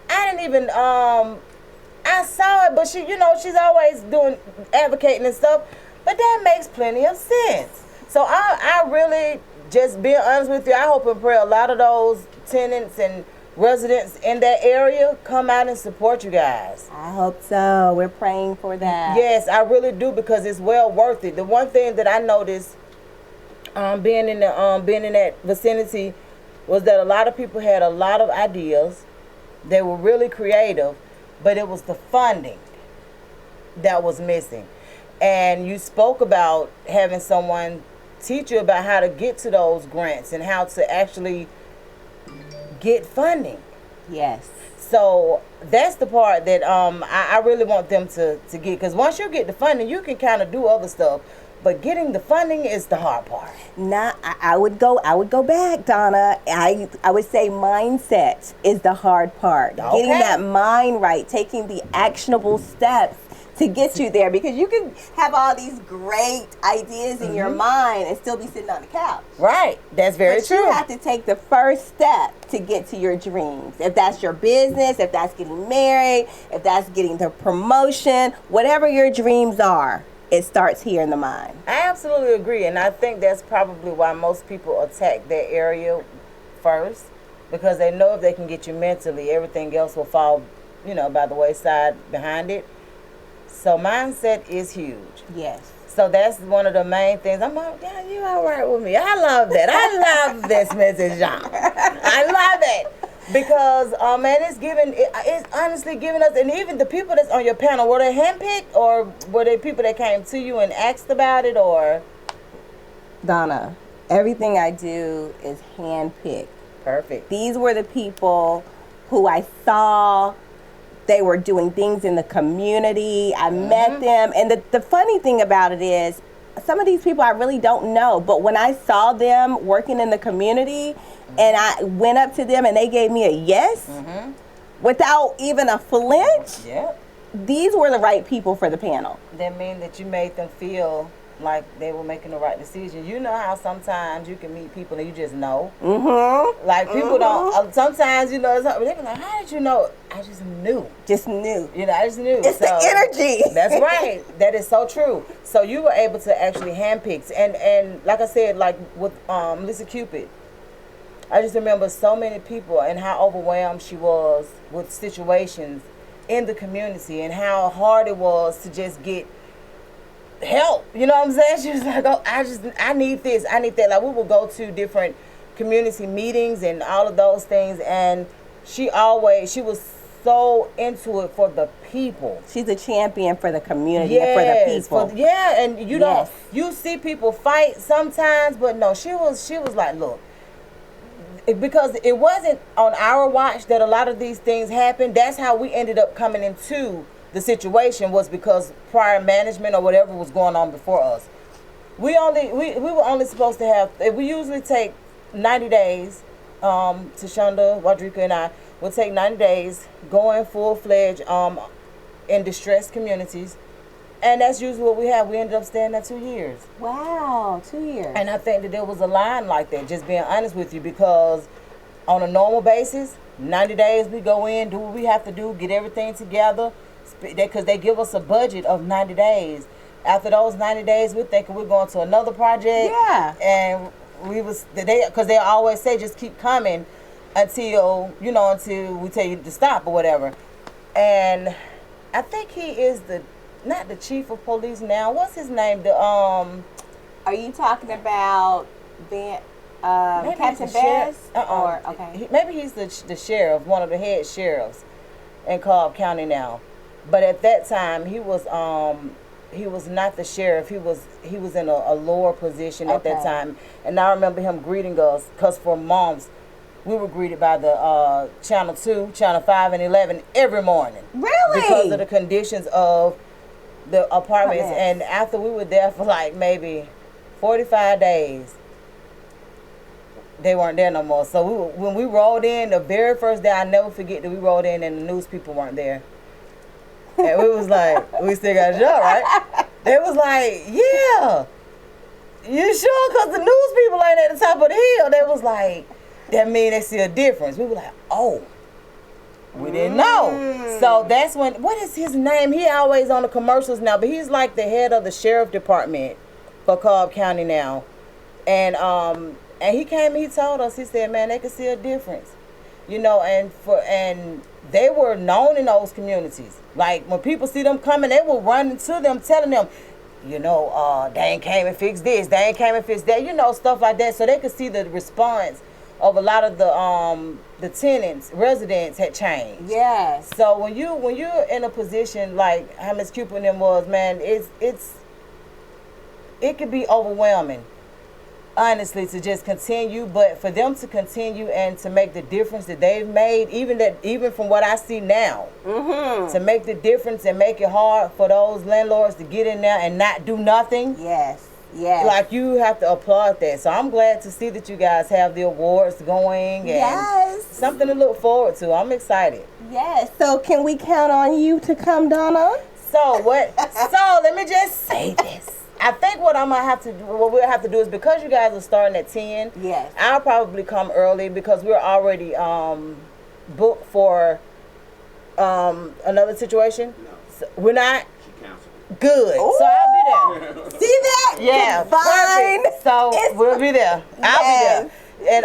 I didn't even I saw it, but she, you know, she's always doing advocating and stuff. But that makes plenty of sense. So I really, just being honest with you, I hope and pray a lot of those tenants and residents in that area come out and support you guys. I hope so. We're praying for that. Yes, I really do, because it's well worth it. The one thing that I noticed being in that vicinity was that a lot of people had a lot of ideas. They were really creative, but it was the funding that was missing. And you spoke about having someone teach you about how to get to those grants and how to actually get funding. Yes. So that's the part that I really want them to get, because once you get the funding, you can kind of do other stuff, but getting the funding is the hard part. I would go back, Donna. I would say mindset is the hard part. Okay. Getting that mind right, taking the actionable steps to get you there, because you can have all these great ideas in your mind and still be sitting on the couch. Right. That's very true. You have to take the first step to get to your dreams. If that's your business, if that's getting married, if that's getting the promotion, whatever your dreams are, it starts here in the mind. I absolutely agree, and I think that's probably why most people attack that area first, because they know if they can get you mentally, everything else will fall, by the wayside behind it. So mindset is huge. Yes. So that's one of the main things. I'm like, yeah, you all right with me. I love that. I love this message, y'all. I love it. Because, man, it's honestly giving us, and even the people that's on your panel, were they handpicked, or were they people that came to you and asked about it, or? Donna, everything I do is handpicked. Perfect. These were the people who I saw They were doing things in the community. I met them. And the funny thing about it is, some of these people I really don't know, but when I saw them working in the community and I went up to them and they gave me a yes without even a flinch, these were the right people for the panel. That mean that you made them feel like they were making the right decision. You know how sometimes you can meet people and you just know. Like people don't. Sometimes they be like, "How did you know?" I just knew. Just knew. I just knew. It's the energy. That's right. That is so true. So you were able to actually handpick, and like I said, like with Lisa Cupid, I just remember so many people and how overwhelmed she was with situations in the community and how hard it was to just get help. You know what I'm saying? She was like, "Oh, I need this, I need that." Like we would go to different community meetings and all of those things, and she was so into it for the people. She's a champion for the community and for the people. And you see people fight sometimes, but no, she was like, look, because it wasn't on our watch that a lot of these things happened. That's how we ended up coming into the situation, was because prior management or whatever was going on before us. We were only supposed to have, we usually take 90 days, Tashonda, Wadrika and I will take 90 days going full-fledged in distressed communities. And that's usually what we have. We ended up staying there 2 years. Wow, 2 years. And I think that there was a line like that, just being honest with you, because on a normal basis, 90 days we go in, do what we have to do, get everything together, because they give us a budget of 90 days. After those 90 days, we're thinking we're going to another project. Yeah. And because they always say just keep coming until we tell you to stop or whatever. And I think he is not the chief of police now. What's his name? Are you talking about Captain Bass? Okay. Maybe he's the sheriff, one of the head sheriffs in Cobb County now. But at that time, he was not the sheriff. He was in a lower position at that time. And I remember him greeting us, because for months, we were greeted by the Channel 2, Channel 5, and 11 every morning. Really? Because of the conditions of the apartments. And after we were there for like maybe 45 days, they weren't there no more. So when we rolled in, the very first day, I'll never forget that we rolled in and the news people weren't there. And we was like, we still got a job, right? They was like, yeah. You sure? Because the news people ain't at the top of the hill. They was like, that mean they see a difference. We were like, oh, we didn't know. So that's when, what is his name? He always on the commercials now, but he's like the head of the sheriff department for Cobb County now. And he came and he told us, he said, man, they could see a difference. And they were known in those communities. Like when people see them coming, they will run to them, telling them, they ain't came and fixed this, they ain't came and fixed that, stuff like that. So they could see the response of a lot of the tenants, residents had changed. Yes. So when you're in a position like how Ms. Cupid and them was, man, it could be overwhelming, honestly, to just continue. But for them to continue and to make the difference that they've made, even from what I see now, to make the difference and make it hard for those landlords to get in there and not do nothing. Yes. Yes. Like, you have to applaud that. So I'm glad to see that you guys have the awards going. And yes. Something to look forward to. I'm excited. Yes. So can we count on you to come, Donna? So let me just say this. I think what we'll have to do is, because you guys are starting at 10, yes, I'll probably come early because we're already booked for another situation. No. So we're not? She canceled. Good. Ooh. So I'll be there. See that? Yeah. Fine. Perfect. So we'll be there. I'll be there. And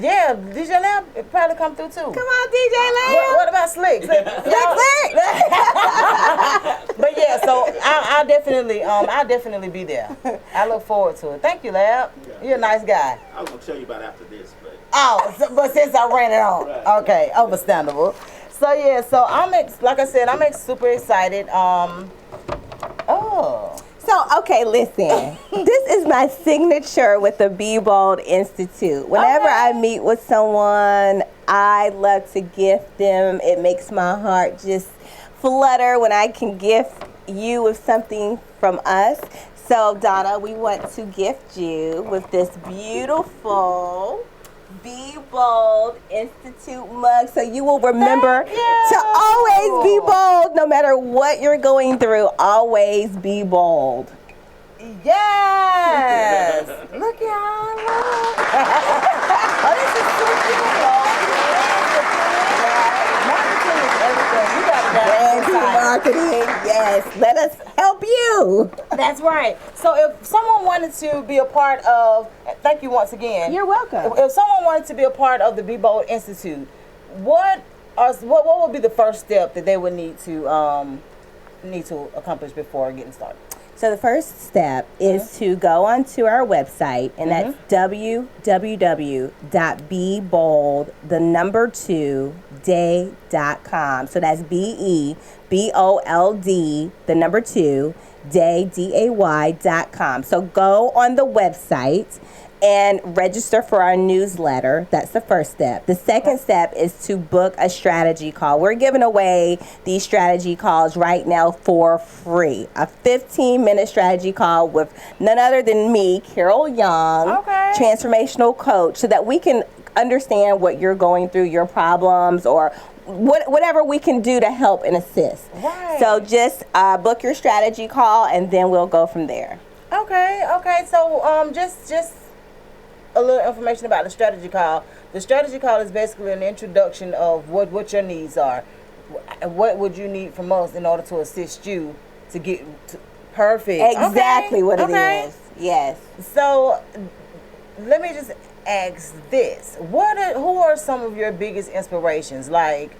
yeah, DJ Lamb probably come through too. Come on, DJ Lamb. What about Slick? Slick. But yeah, so I'll definitely be there. I look forward to it. Thank you, Lab. Yeah. You're a nice guy. I was gonna tell you about after this, but but since I ran it on, right. Okay, understandable. So yeah, so I'm super excited. So So, okay, listen. This is my signature with the Be Bold Institute. Whenever I meet with someone, I love to gift them. It makes my heart just flutter when I can gift you with something from us. So, Donna, we want to gift you with this beautiful Be Bold Institute mug, so you will remember to always be bold no matter what you're going through. Always be bold. Yes. Look y'all. Oh, this is so cool. Marketing, yes. Let us help you. That's right. So if someone wanted to be a part of, thank you once again. You're welcome. If someone wanted to be a part of the Be Bold Institute, what would be the first step that they would need to accomplish before getting started? So the first step is to go onto our website, and that's www.bebold2day.com. So that's BEBOLD 2 day.com. So go on the website and register for our newsletter. That's the first step. The second step is to book a strategy call. We're giving away these strategy calls right now for free. A 15-minute strategy call with none other than me, Carol Young, transformational coach, so that we can understand what you're going through, your problems, or whatever we can do to help and assist. Right. So just book your strategy call, and then we'll go from there. Okay. So just a little information about the strategy call. The strategy call is basically an introduction of what your needs are. What would you need from us in order to assist you to get perfect? Exactly what it is. Yes. So let me just ask this. Who are some of your biggest inspirations? Like,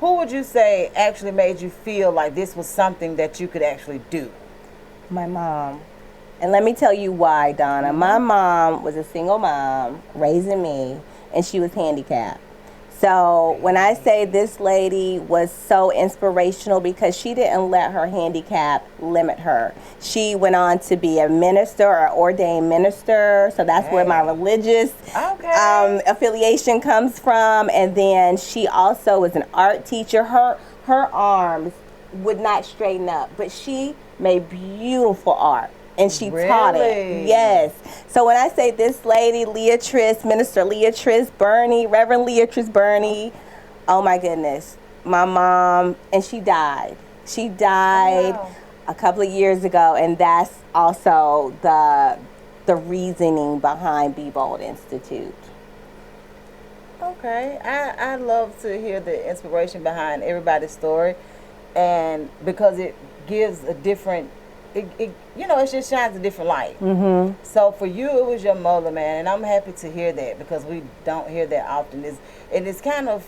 who would you say actually made you feel like this was something that you could actually do? My mom. And let me tell you why, Donna. My mom was a single mom raising me, and she was handicapped. So when I say this lady was so inspirational, because she didn't let her handicap limit her. She went on to be a minister or ordained minister. So that's where my religious affiliation comes from. And then she also was an art teacher. Her arms would not straighten up, but she made beautiful art. And she taught it. Yes. So when I say this lady, Minister Leatrice Burney, Reverend Leatrice Burney, oh my goodness, my mom, and she died. She died a couple of years ago, and that's also the reasoning behind Be Bold Institute. Okay. I love to hear the inspiration behind everybody's story, and because it gives a different, it just shines a different light. Mm-hmm. So for you, it was your mother, man, and I'm happy to hear that, because we don't hear that often. It's kind of,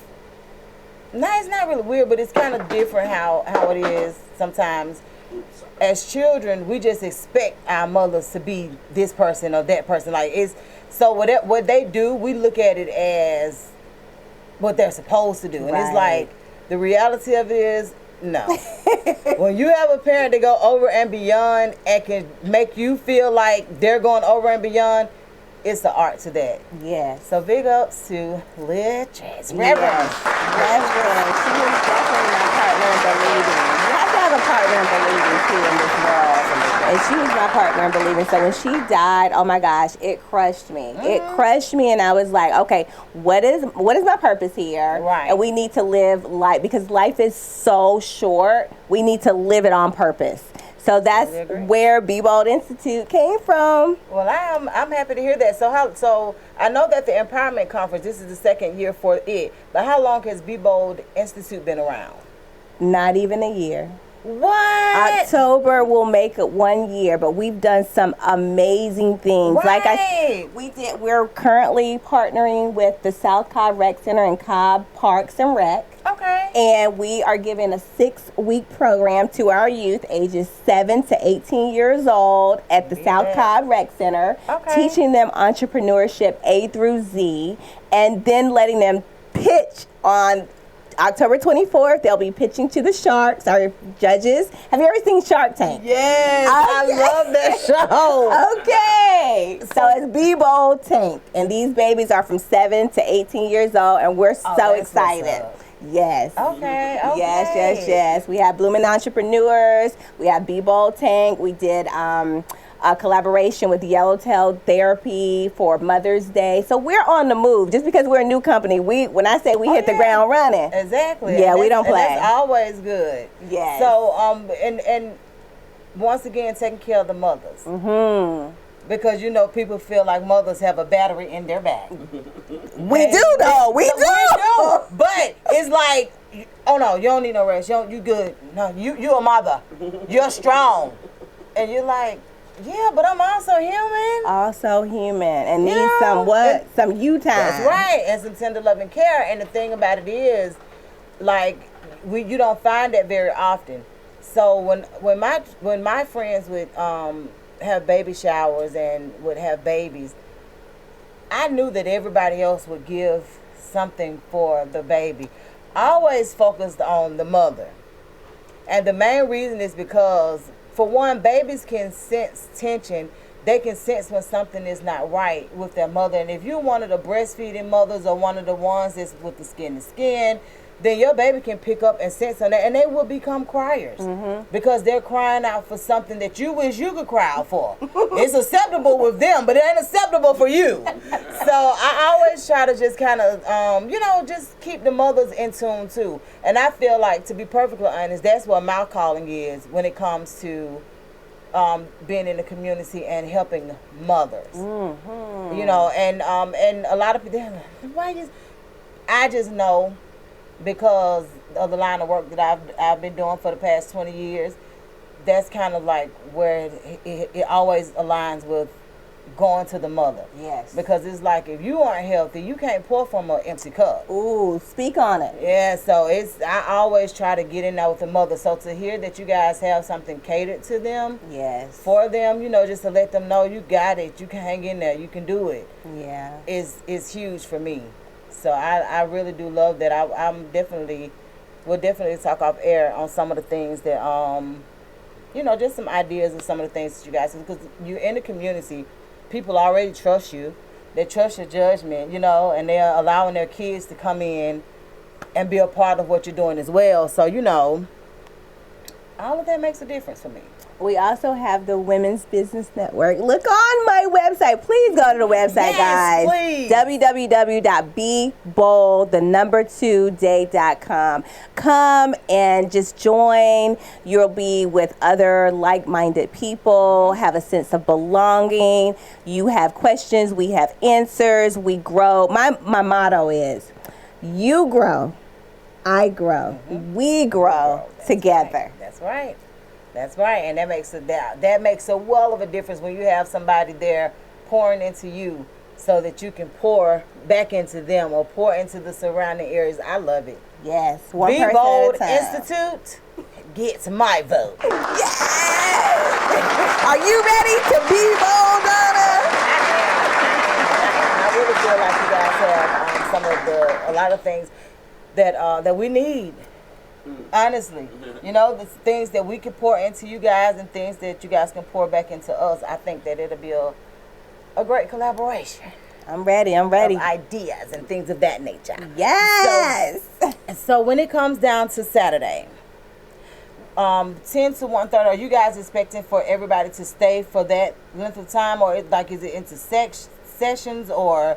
it's not really weird, but it's kind of different how it is sometimes. As children, we just expect our mothers to be this person or that person. So what they do, we look at it as what they're supposed to do, and it's like the reality of it is, no. When you have a parent that go over and beyond and can make you feel like they're going over and beyond, it's the art to that. Yes. So big ups to Leatrice. Reverend. She was definitely my partner in believing. You have to have a partner in believing too in this world. And she was my partner in believing. So when she died, oh my gosh, it crushed me. It crushed me, and I was like, okay, what is my purpose here? Right. And we need to live life, because life is so short. We need to live it on purpose. So that's where Be Bold Institute came from. Well, I'm happy to hear that. So I know that the Empowerment Conference, this is the second year for it, but how long has Be Bold Institute been around? Not even a year. What? October will make it 1 year, but we've done some amazing things. Right. Like we're currently partnering with the South Cobb Rec Center and Cobb Parks and Rec. Okay. And we are giving a 6-week program to our youth ages 7 to 18 years old at the South Cobb Rec Center, teaching them entrepreneurship A through Z, and then letting them pitch on October 24th, they'll be pitching to the Sharks, our judges. Have you ever seen Shark Tank? Yes, I love that show. Okay. So it's Be Bold Tank. And these babies are from 7 to 18 years old, and we're so excited. Yes. Okay. Yes. We have Blooming Entrepreneurs. We have Be Bold Tank. We did a collaboration with Yellowtail Therapy for Mother's Day. So we're on the move. Just because we're a new company, when I say we hit the ground running. Exactly. Yeah, we don't play. And that's always good. Yes. So and once again, taking care of the mothers. Mm-hmm. Because people feel like mothers have a battery in their back. We do though. We do. But it's like, oh no, you don't need no rest. You good. No, you a mother. You're strong. And you're like, yeah, but I'm also human. And need some you time. That's right. And some tender loving care. And the thing about it is, like, you don't find that very often. So when my friends would have baby showers and would have babies, I knew that everybody else would give something for the baby. I always focused on the mother. And the main reason is because, for one, babies can sense tension. They can sense when something is not right with their mother. And if you're one of the breastfeeding mothers or one of the ones that's with the skin to skin, then your baby can pick up and sense on that, and they will become criers because they're crying out for something that you wish you could cry out for. It's acceptable with them, but it ain't acceptable for you. So I always try to just kind of, just keep the mothers in tune too. And I feel like, to be perfectly honest, that's what my calling is when it comes to being in the community and helping mothers. Mm-hmm. And a lot of people, they're like, I just know, because of the line of work that I've been doing for the past 20 years, that's kind of like where it always aligns with going to the mother. Yes. Because it's like, if you aren't healthy, you can't pour from an empty cup. Ooh, speak on it. Yeah, so I always try to get in there with the mother. So to hear that you guys have something catered to them, yes, for them, just to let them know you got it, you can hang in there, you can do it. Yeah. Is huge for me. So I really do love that. We'll definitely talk off air on some of the things that, just some ideas of some of the things that you guys, because you're in the community, people already trust you. They trust your judgment, and they're allowing their kids to come in and be a part of what you're doing as well. So, all of that makes a difference for me. We also have the Women's Business Network. Look on my website. Please go to the website, guys. Please. www.bebold2day.com. Come and just join. You'll be with other like-minded people, have a sense of belonging. You have questions, we have answers, we grow. My motto is, you grow, I grow, we grow together. Right. That's right, and that makes a well of a difference when you have somebody there pouring into you, so that you can pour back into them or pour into the surrounding areas. I love it. Yes, Be Bold Institute gets my vote. Yes! Are you ready to be bold, Donna? I really feel like you guys have a lot of things that we need. Honestly, the things that we can pour into you guys and things that you guys can pour back into us. I think that it'll be a great collaboration. I'm ready. Of ideas and things of that nature. Yes. So when it comes down to Saturday, 10 to 1:30, are you guys expecting for everybody to stay for that length of time, or is it into sessions, or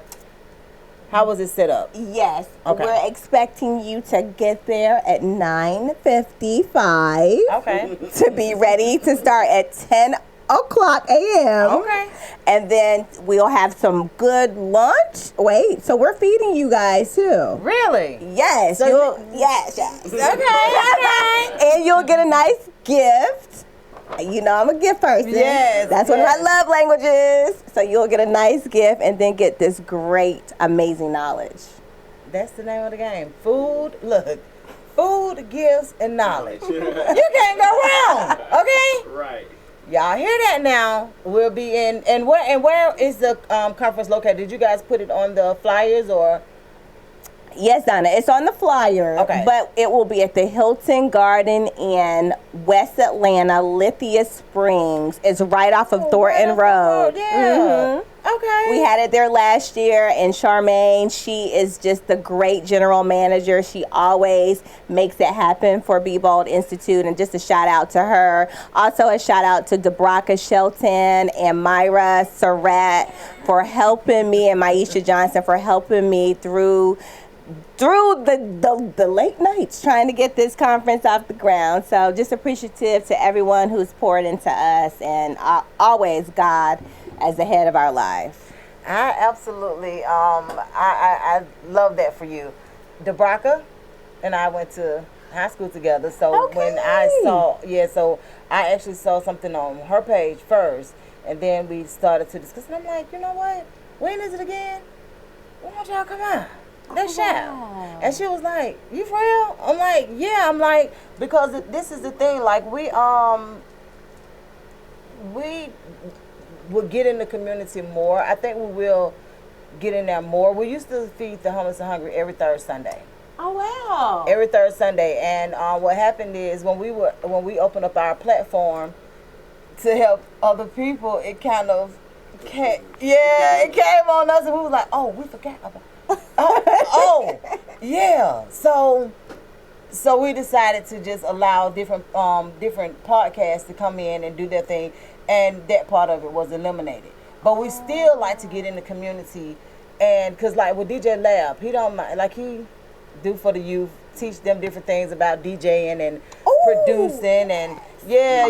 how was it set up? Yes. Okay. We're expecting you to get there at 9:55. Okay. To be ready to start at 10 o'clock a.m. Okay. And then we'll have some good lunch. Wait, so we're feeding you guys too. Really? Yes. So yes. Okay. And you'll get a nice gift. I'm a gift person. Yes. That's one of my love languages. So you'll get a nice gift and then get this great, amazing knowledge. That's the name of the game. Food, gifts, and knowledge. You can't go wrong. Okay? Right. Y'all hear that now? We'll be in, and where is the conference located? Did you guys put it on the flyers, or? Yes, Donna. It's on the flyer. Okay. But it will be at the Hilton Garden in West Atlanta, Lithia Springs. It's right off of Thornton Road. Yeah. Okay. We had it there last year, and Charmaine, she is just the great general manager. She always makes it happen for Be Bold Institute, and just a shout out to her. Also a shout out to Debraka Shelton and Myra Surratt for helping me, and Maisha Johnson for helping me through the late nights trying to get this conference off the ground. So just appreciative to everyone who's poured into us, and always God as the head of our life. I absolutely, I love that for you. Debraka and I went to high school together, so when I saw, so I actually saw something on her page first, and then we started to discuss, and I'm like, you know what? When is it again? Why don't y'all come out? Let's shout. And she was like, you for real? I'm like, yeah. I'm like, because this is the thing, like we will get in the community more. I think we will get in there more. We used to feed the homeless and hungry every third Sunday. Oh wow! Every third Sunday, and what happened is when we opened up our platform to help other people, it kind of came on us, and we was like, oh, we forgot about. Yeah. So we decided to just allow different podcasts to come in and do their thing, and that part of it was eliminated. But we still like to get in the community, and because like with DJ Lab, he don't mind, like he do for the youth, teach them different things about DJing and producing, and that's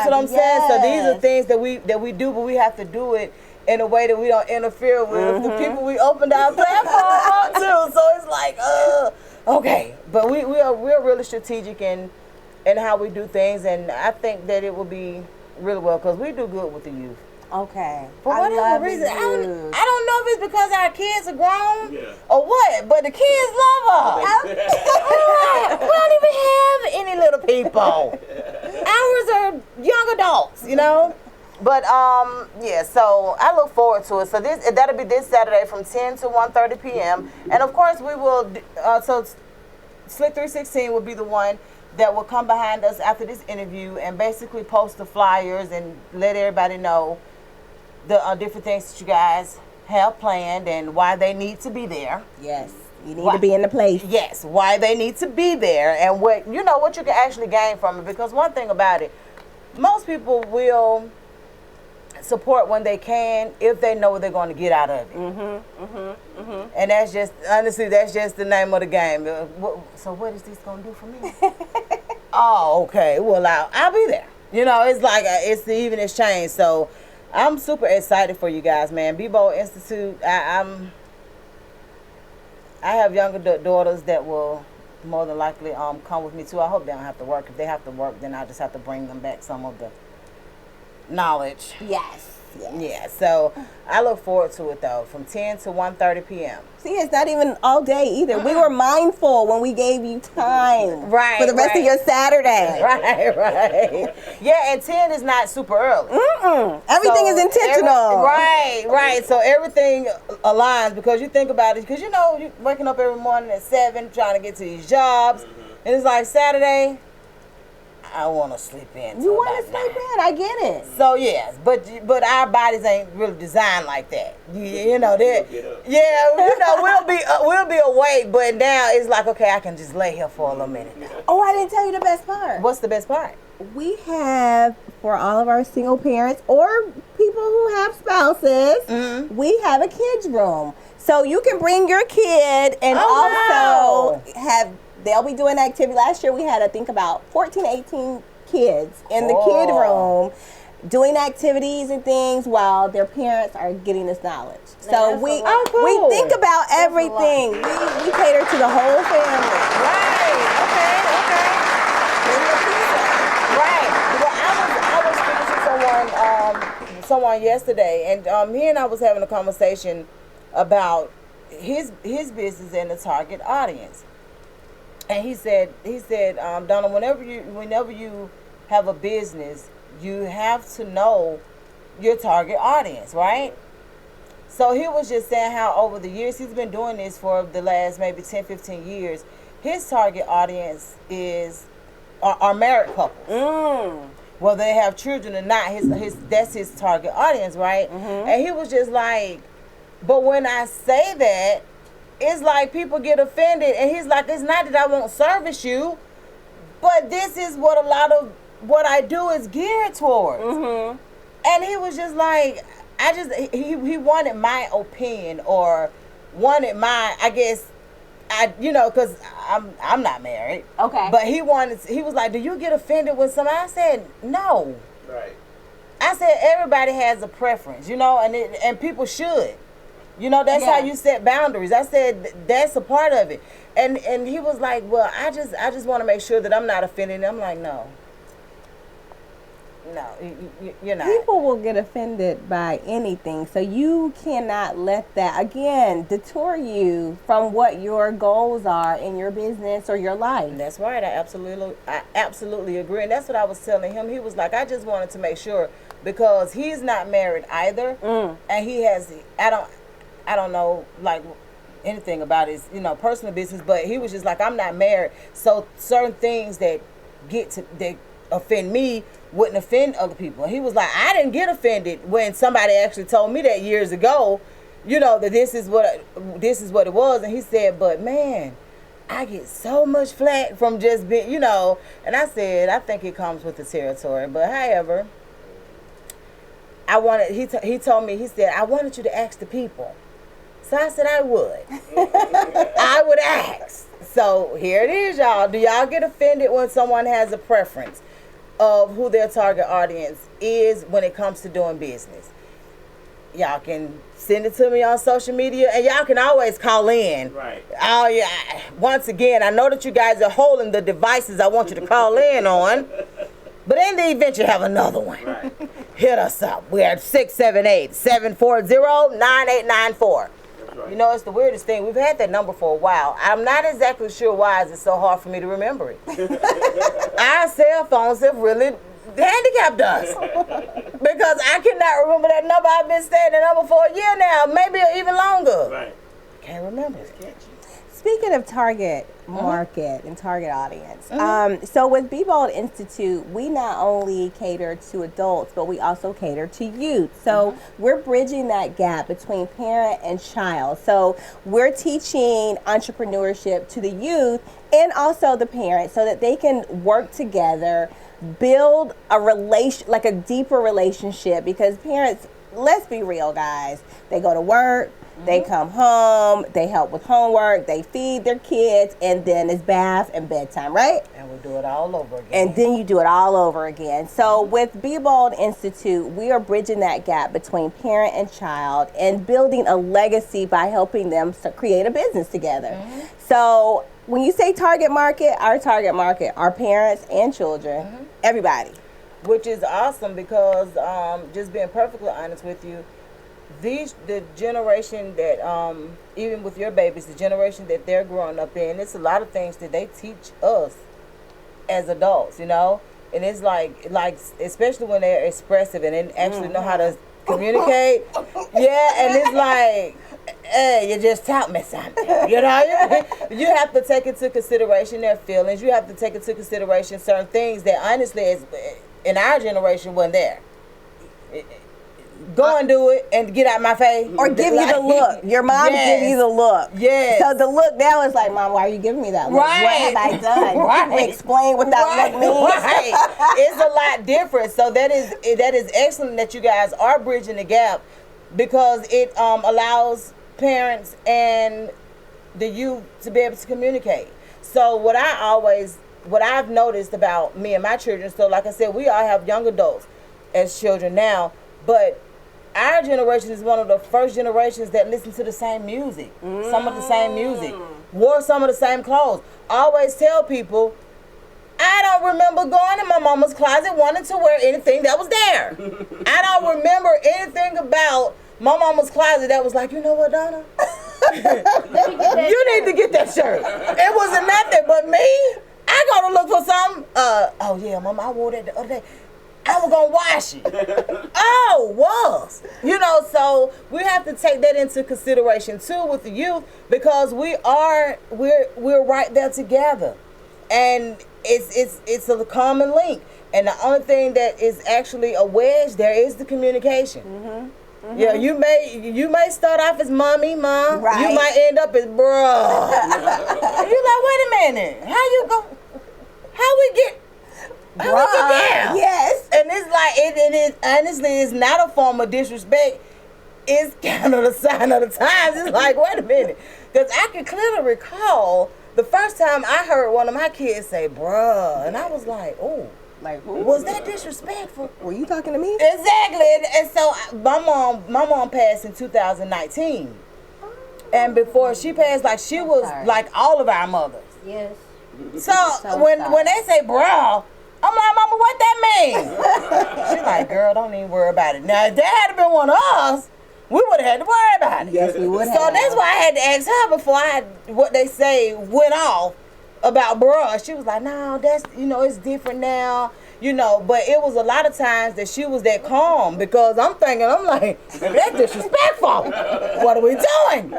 what I'm saying. So these are things that we do, but we have to do it in a way that we don't interfere with the people we opened our platform up to. So it's like, okay. But we're really strategic in how we do things, and I think that it will be really well, because we do good with the youth. Okay. For whatever reason, I don't know if it's because our kids are grown or what, but the kids love us. We don't even have any little people. Ours are young adults, you know. But so I look forward to it. So that'll be this Saturday from 10 to 1:30 p.m. And of course we will. So Slick 316 will be the one that will come behind us after this interview and basically post the flyers and let everybody know the different things that you guys have planned and why they need to be there. Yes, you need to be in the place. Yes, why they need to be there, and what you can actually gain from it. Because one thing about it, most people will support when they can if they know what they're going to get out of it. And that's just, honestly, that's just the name of the game. So what is this going to do for me? Oh, okay. Well, I'll be there. It's like it's the even exchange. So I'm super excited for you guys, man. Be Bold Institute. I have younger daughters that will more than likely come with me too. I hope they don't have to work. If they have to work, then I just have to bring them back some of the knowledge. Yes. Yeah, so I look forward to it though, from 10 to 1:30 p.m. See, it's not even all day either. We were mindful when we gave you time for the rest of your Saturday. Right. Yeah, and 10 is not super early. Everything is intentional. Right. So everything aligns, because you think about it, because you're waking up every morning at 7 trying to get to these jobs, and it's like Saturday, I want to sleep in. You want to sleep in? I get it. So yes, but our bodies ain't really designed like that. We'll be awake, but now it's like, okay, I can just lay here for a little minute now. Oh, I didn't tell you the best part. What's the best part? We have, for all of our single parents or people who have spouses, we have a kids room. So you can bring your kid and they'll be doing activity. Last year we had, I think, about 14, 18 kids in the kid room doing activities and things while their parents are getting this knowledge. So we think about everything. We cater to the whole family. Right. Okay. Right. Well, I was speaking to someone yesterday, and he and I was having a conversation about his business and the target audience. And he said, Donna, whenever you have a business, you have to know your target audience, right? So he was just saying how over the years, he's been doing this for the last maybe 10, 15 years. His target audience are married couples. Whether they have children or not, that's his target audience, right? And he was just like, but when I say that, it's like people get offended, and he's like, it's not that I won't service you, but this is what a lot of what I do is geared towards. And he was just like, he wanted my opinion, or wanted my, I guess, because I'm not married. Okay. But he was like, do you get offended when somebody? I said, no. Right. I said, everybody has a preference, and people should. That's how you set boundaries. I said, that's a part of it. And he was like, well, I just want to make sure that I'm not offended. I'm like, no. No, you're not. People will get offended by anything, so you cannot let that, again, detour you from what your goals are in your business or your life. That's right. I absolutely agree. And that's what I was telling him. He was like, I just wanted to make sure, because he's not married either, and he has, I don't know, like, anything about his, personal business, but he was just like, I'm not married, so certain things that offend me wouldn't offend other people. And he was like, I didn't get offended when somebody actually told me that years ago, that this is what it was. And he said, but man, I get so much flack from just being, and I said, I think it comes with the territory. But however, he told me, he said, I wanted you to ask the people. So I said, I would. I would ask. So here it is, y'all. Do y'all get offended when someone has a preference of who their target audience is when it comes to doing business? Y'all can send it to me on social media, and y'all can always call in. Right. Oh yeah. Once again, I know that you guys are holding the devices I want you to call in on, but in the event you have another one, Right. hit us up. We're at 678-740-9894. Right. It's the weirdest thing. We've had that number for a while. I'm not exactly sure why it's so hard for me to remember it. Our cell phones have really handicapped us. Because I cannot remember that number. I've been saying the number for a year now, maybe even longer. Right. Can't remember. Speaking of target market and target audience, so with Be Bold Institute, we not only cater to adults, but we also cater to youth. So we're bridging that gap between parent and child. So we're teaching entrepreneurship to the youth and also the parents, so that they can work together, build a like a deeper relationship. Because parents, let's be real, guys, they go to work, they come home, they help with homework, they feed their kids, and then it's bath and bedtime, right? And we do it all over again. And then you do it all over again. So with Be Bold Institute, we are bridging that gap between parent and child and building a legacy by helping them create a business together. So when you say target market are parents and children, everybody. Which is awesome, because just being perfectly honest with you, the generation that even with your babies, the generation that they're growing up in, it's a lot of things that they teach us as adults, and it's like especially when they're expressive and they actually know how to communicate. And it's like, hey, you just taught me something. You have to take into consideration their feelings. You have to take into consideration certain things that honestly is in our generation wasn't there. Go and do it and get out my face. Or give you the look. Your mom give you the look. Yes. So the look now is like, Mom, why are you giving me that look? Right. What have I done? Right. Explain what that look means. Right. It's a lot different. So that is excellent that you guys are bridging the gap, because it allows parents and the youth to be able to communicate. So what I've noticed about me and my children, so like I said, we all have young adults as children now, but our generation is one of the first generations that listen to the same music, some of the same music, wore some of the same clothes. I always tell people, I don't remember going in my mama's closet wanting to wear anything that was there. I don't remember anything about my mama's closet that was like, you know what, Donna? You need to get that shirt. It wasn't nothing but me. I go to look for something. Oh yeah, Mama, I wore that the other day. I was gonna wash it. Oh, was. You know, so we have to take that into consideration too with the youth, because we're right there together, and it's a common link. And the only thing that is actually a wedge there is the communication. Mm-hmm. Yeah, you may start off as mommy, mom. Right. You might end up as bruh. You're like, wait a minute, how we get there? Yes. And it's like it is honestly, it's not a form of disrespect. It's kind of the sign of the times. It's like, wait a minute, because I can clearly recall the first time I heard one of my kids say bruh, and I was like, oh. Like, who? Was that disrespectful? Were you talking to me? Exactly. And so my mom passed in 2019. And before she passed, like, she was like all of our mothers. Yes. So when they say bro, I'm like, mama, what that mean? She's like, girl, don't even worry about it. Now, if that had been one of us, we would have had to worry about it. Yes, we would have. So that's why I had to ask her before what they say went off about bruh. She was like, no, that's, it's different now, but it was a lot of times that she was that calm, because I'm like, that's disrespectful. What are we doing?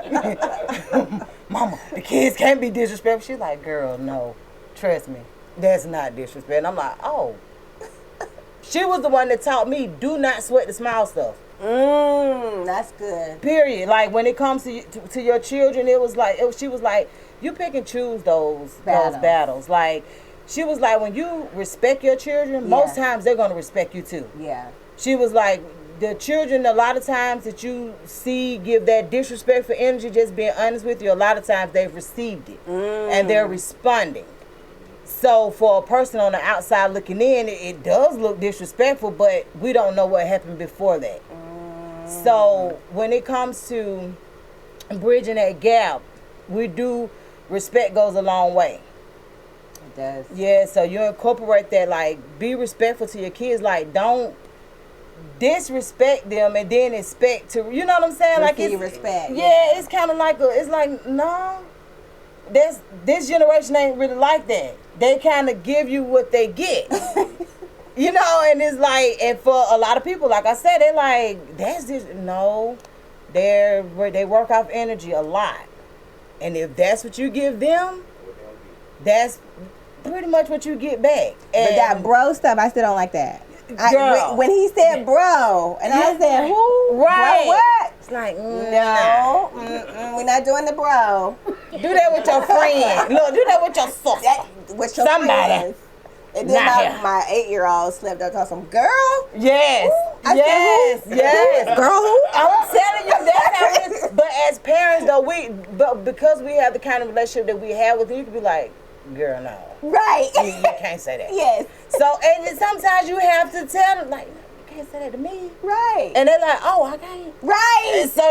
Mama, the kids can't be disrespectful. She's like, girl, no, trust me, that's not disrespect. And I'm like, oh. She was the one that taught me, do not sweat the small stuff. That's good. Period. Like, when it comes to your children, she was like, you pick and choose those battles. Like, she was like, when you respect your children, most times they're going to respect you too. Yeah. She was like, the children, a lot of times that you see give that disrespectful energy, just being honest with you, a lot of times they've received it and they're responding. So for a person on the outside looking in, it does look disrespectful, but we don't know what happened before that. So when it comes to bridging that gap, respect goes a long way. It does. Yeah, so you incorporate that, like, be respectful to your kids. Like, don't disrespect them and then expect to, you know what I'm saying? Like, it's respect. Yeah, it's kind of like no, this generation ain't really like that. They kind of give you what they get. And it's like, and for a lot of people, like I said, they're like, that's just, no, they work off energy a lot. And if that's what you give them, that's pretty much what you get back. And but that bro stuff, I still don't like that. When he said bro, and I said, who? Right. Bro, what? It's like, no, we're not doing the bro. Do that with your friend. Look, do that with your sister. With your somebody. Friends. And then my 8-year-old slept up to some girl. Yes. Yes. Girl who? I'm telling you, that's how it is. But as parents, though, because we have the kind of relationship that we have with you, you can be like, girl, no. Right. You can't say that. Yes. So, and sometimes you have to tell them, like, you can't say that to me. Right. And they're like, oh, I can't. Right. And so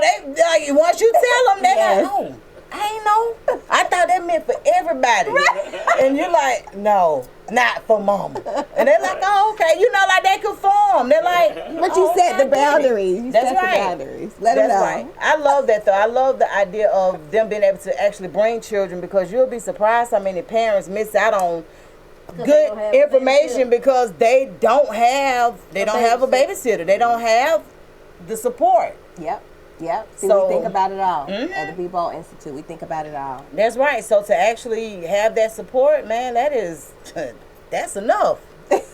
once you tell them, they're like, oh, I ain't know. I thought that meant for everybody. Right. And you're like, no, not for mama. And they're like, oh, okay. Like they conform. They're like, but you set the boundaries. That's set right. the boundaries. Let them know. Right. I love that, though. I love the idea of them being able to actually bring children, because you'll be surprised how many parents miss out on good information because they don't have a babysitter. They don't have the support. Yep. See, we think about it all. At the Bebo Institute, we think about it all. That's right. So to actually have that support, man, that's enough. They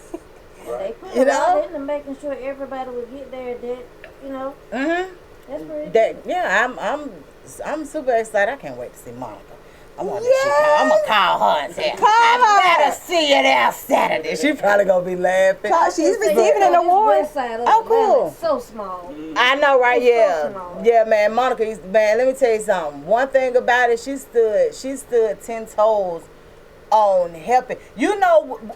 put a lot into making sure everybody would get there. That's pretty good. I'm super excited. I can't wait to see Monica. I'm gonna call her and say, I better see you there Saturday. She probably gonna be laughing. She's receiving an award. Oh, cool. So small. I know, right? Yeah, man. Monica, let me tell you something. One thing about it, she stood 10 toes on helping.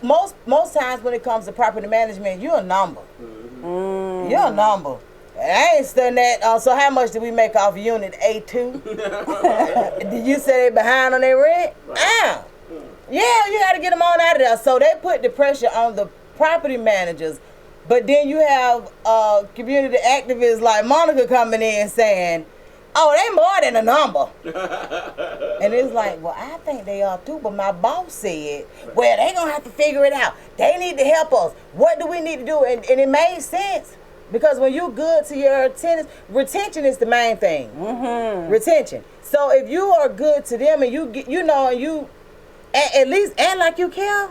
Most times when it comes to property management, you're a number. You're a number. I ain't studying that. So how much did we make off unit A2? Did you say they behind on their rent? Yeah, you got to get them on out of there. So they put the pressure on the property managers. But then you have community activists like Monica coming in saying, oh, they more than a number. And it's like, well, I think they are too. But my boss said, well, they going to have to figure it out. They need to help us. What do we need to do? And it made sense. Because when you good to your tenants, retention is the main thing. Mm-hmm. Retention. So if you are good to them and you get, you know, and you at least act like you care,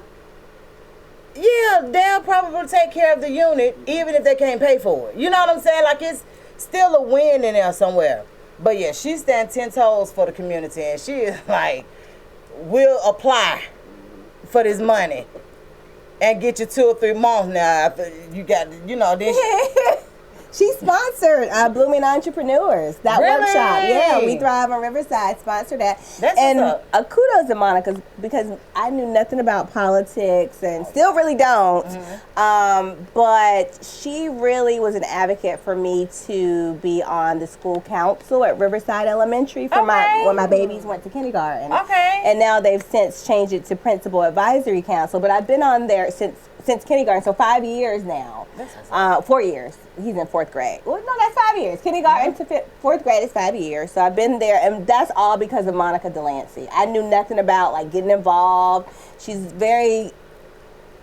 yeah, they'll probably take care of the unit even if they can't pay for it. You know what I'm saying? Like it's still a win in there somewhere. But yeah, she stands 10 toes for the community, and she is like, we'll apply for this money and get you 2 or 3 months now after you got, you know, this. She sponsored Blooming Entrepreneurs, that Really? workshop. Yeah, We Thrive on Riverside sponsored that. That's and what's up. Kudos to Monica because I knew nothing about politics and still really don't. But she really was an advocate for me to be on the school council at Riverside Elementary for when my babies went to kindergarten. Okay. And now they've since changed it to Principal Advisory Council. But I've been on there since kindergarten, so 5 years now. 4 years. He's in 4th grade. Well, no, that's 5 years. Kindergarten to 4th grade is 5 years. So I've been there, and that's all because of Monica Delancey. I knew nothing about like getting involved. She's very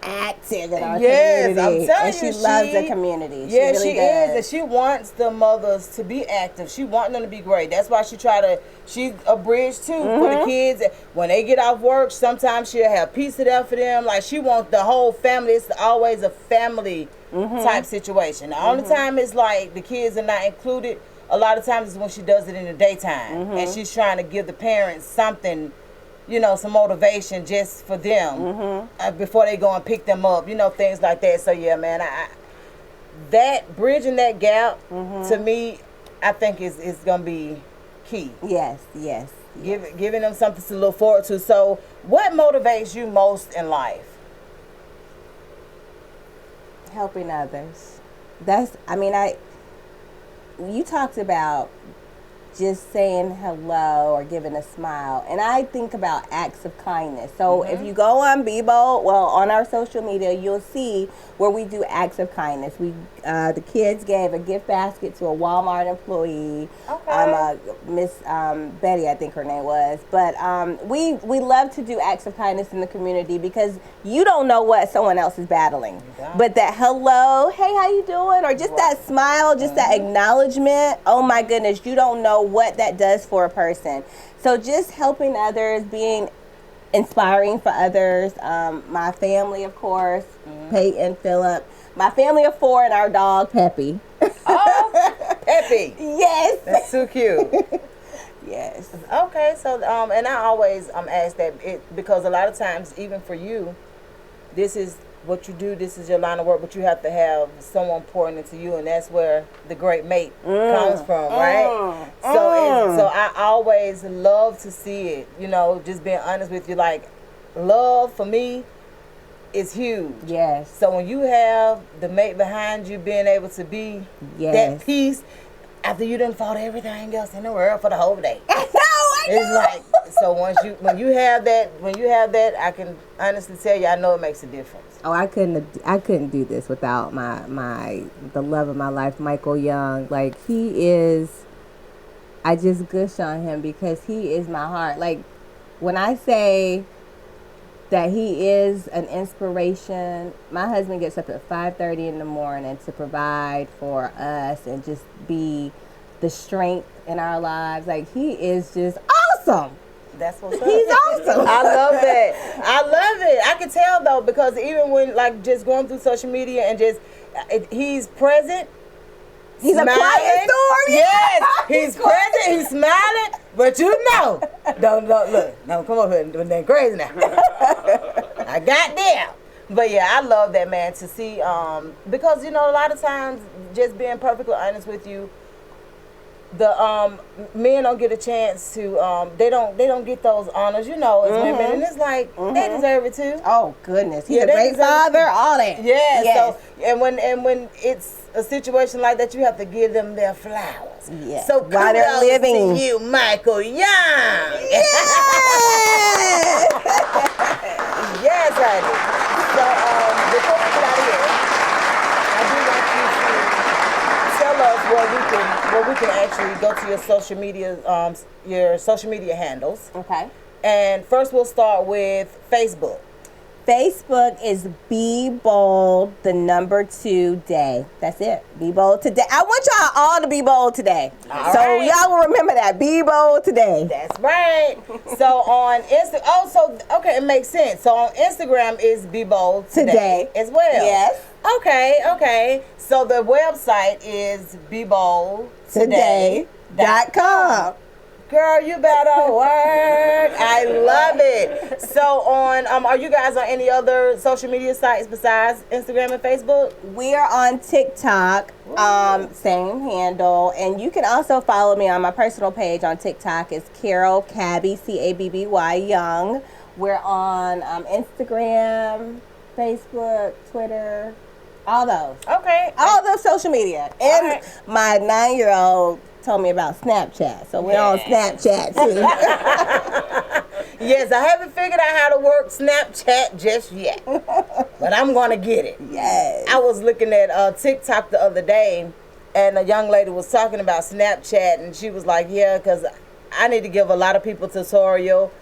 active in our community. I'm telling and you, she loves the community. Yeah, she really she does. is, and she wants the mothers to be active. She wants them to be great. That's why she's a bridge too for the kids. When they get off work, sometimes she'll have pizza there for them. Like she wants the whole family. It's always a family type situation. The only time it's like the kids are not included, a lot of times is when she does it in the daytime, and she's trying to give the parents something, you know, some motivation just for them before they go and pick them up, you know, things like that. So yeah, man, that bridging that gap to me, I think is gonna be key. Yes. Giving them something to look forward to. So what motivates you most in life? Helping others. You talked about just saying hello or giving a smile, and I think about acts of kindness. So if you go on Bebo, on our social media, you'll see where we do acts of kindness. The kids gave a gift basket to a Walmart employee. Miss Betty, I think her name was. But we love to do acts of kindness in the community because you don't know what someone else is battling. But that hello, hey, how you doing? Or just that smile, just that acknowledgement. Oh my goodness, you don't know what that does for a person. So just helping others, being inspiring for others. My family, of course, Peyton, Phillip. My family of 4 and our dog, Peppy. Oh, Peppy. Yes. That's so cute. Yes. Okay, so and I always ask that because a lot of times, even for you, this is what you do, this is your line of work, but you have to have someone pouring into you, and that's where the great mate comes from, right? So I always love to see it, you know, just being honest with you, like love for me is huge. Yes. So when you have the mate behind you being able to be that peace after you done fought everything else in the world for the whole day. I know. It's like, so when you have that, I can honestly tell you, I know it makes a difference. Oh, I couldn't do this without the love of my life, Michael Young. Like I just gush on him because he is my heart. Like when I say that he is an inspiration, my husband gets up at 5:30 in the morning to provide for us and just be the strength in our lives. Like he is just awesome. That's what's up. He's awesome. I love that. I love it. I can tell though, because even when like just going through social media and just he's present. He's smiling. a quiet storm. Yes, he's present. He's smiling, but you know, don't look. No, come over here and do that crazy now. I got there. But yeah, I love that, man, to see because you know a lot of times, just being perfectly honest with you, the men don't get a chance to they don't get those honors, you know, as women, and it's like they deserve it too. Oh goodness, he's a great father, all that. Yeah. Yes. So and when it's a situation like that, you have to give them their flowers. Yes. So while they're kudos living, to you, Michael Young. Yes. Yes, honey. So before we get out of here, I do want you to tell us where we can actually go to your social media handles. Okay. And first we'll start with Facebook. Facebook is Be Bold, the number 2 day. That's it. Be bold today. I want y'all all to be bold today. Y'all will remember that. Be bold today. That's right. So on okay, it makes sense. So on Instagram is Be Bold today as well. Yes. Okay. So the website is BeBoldToday.com. Girl, you better work. I love it. So on, are you guys on any other social media sites besides Instagram and Facebook? We are on TikTok, same handle. And you can also follow me on my personal page on TikTok. It's Carol Cabby, Cabby Young. We're on Instagram, Facebook, Twitter, all those. Okay. All those social media. And my 9-year-old told me about Snapchat, so we're on Snapchat too. Yes, I haven't figured out how to work Snapchat just yet, but I'm gonna get it. Yes. I was looking at TikTok the other day, and a young lady was talking about Snapchat, and she was like, "Yeah, because I need to give a lot of people tutorial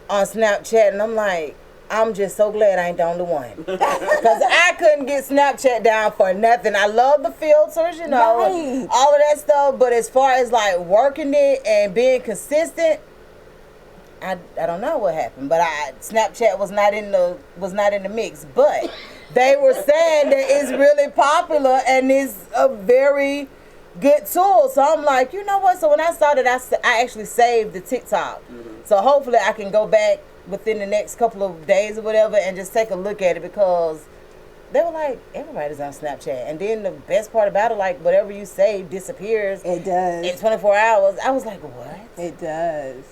on Snapchat," and I'm like, I'm just so glad I ain't the only one. Because I couldn't get Snapchat down for nothing. I love the filters, you know, and all of that stuff. But as far as like working it and being consistent, I don't know what happened. But Snapchat was not in the mix. But they were saying that it's really popular and it's a very good tool. So I'm like, you know what? So when I started, I actually saved the TikTok. So hopefully I can go back within the next couple of days or whatever and just take a look at it, because they were like, everybody's on Snapchat. And then the best part about it, like whatever you save disappears. It does. In 24 hours. I was like, what? It does.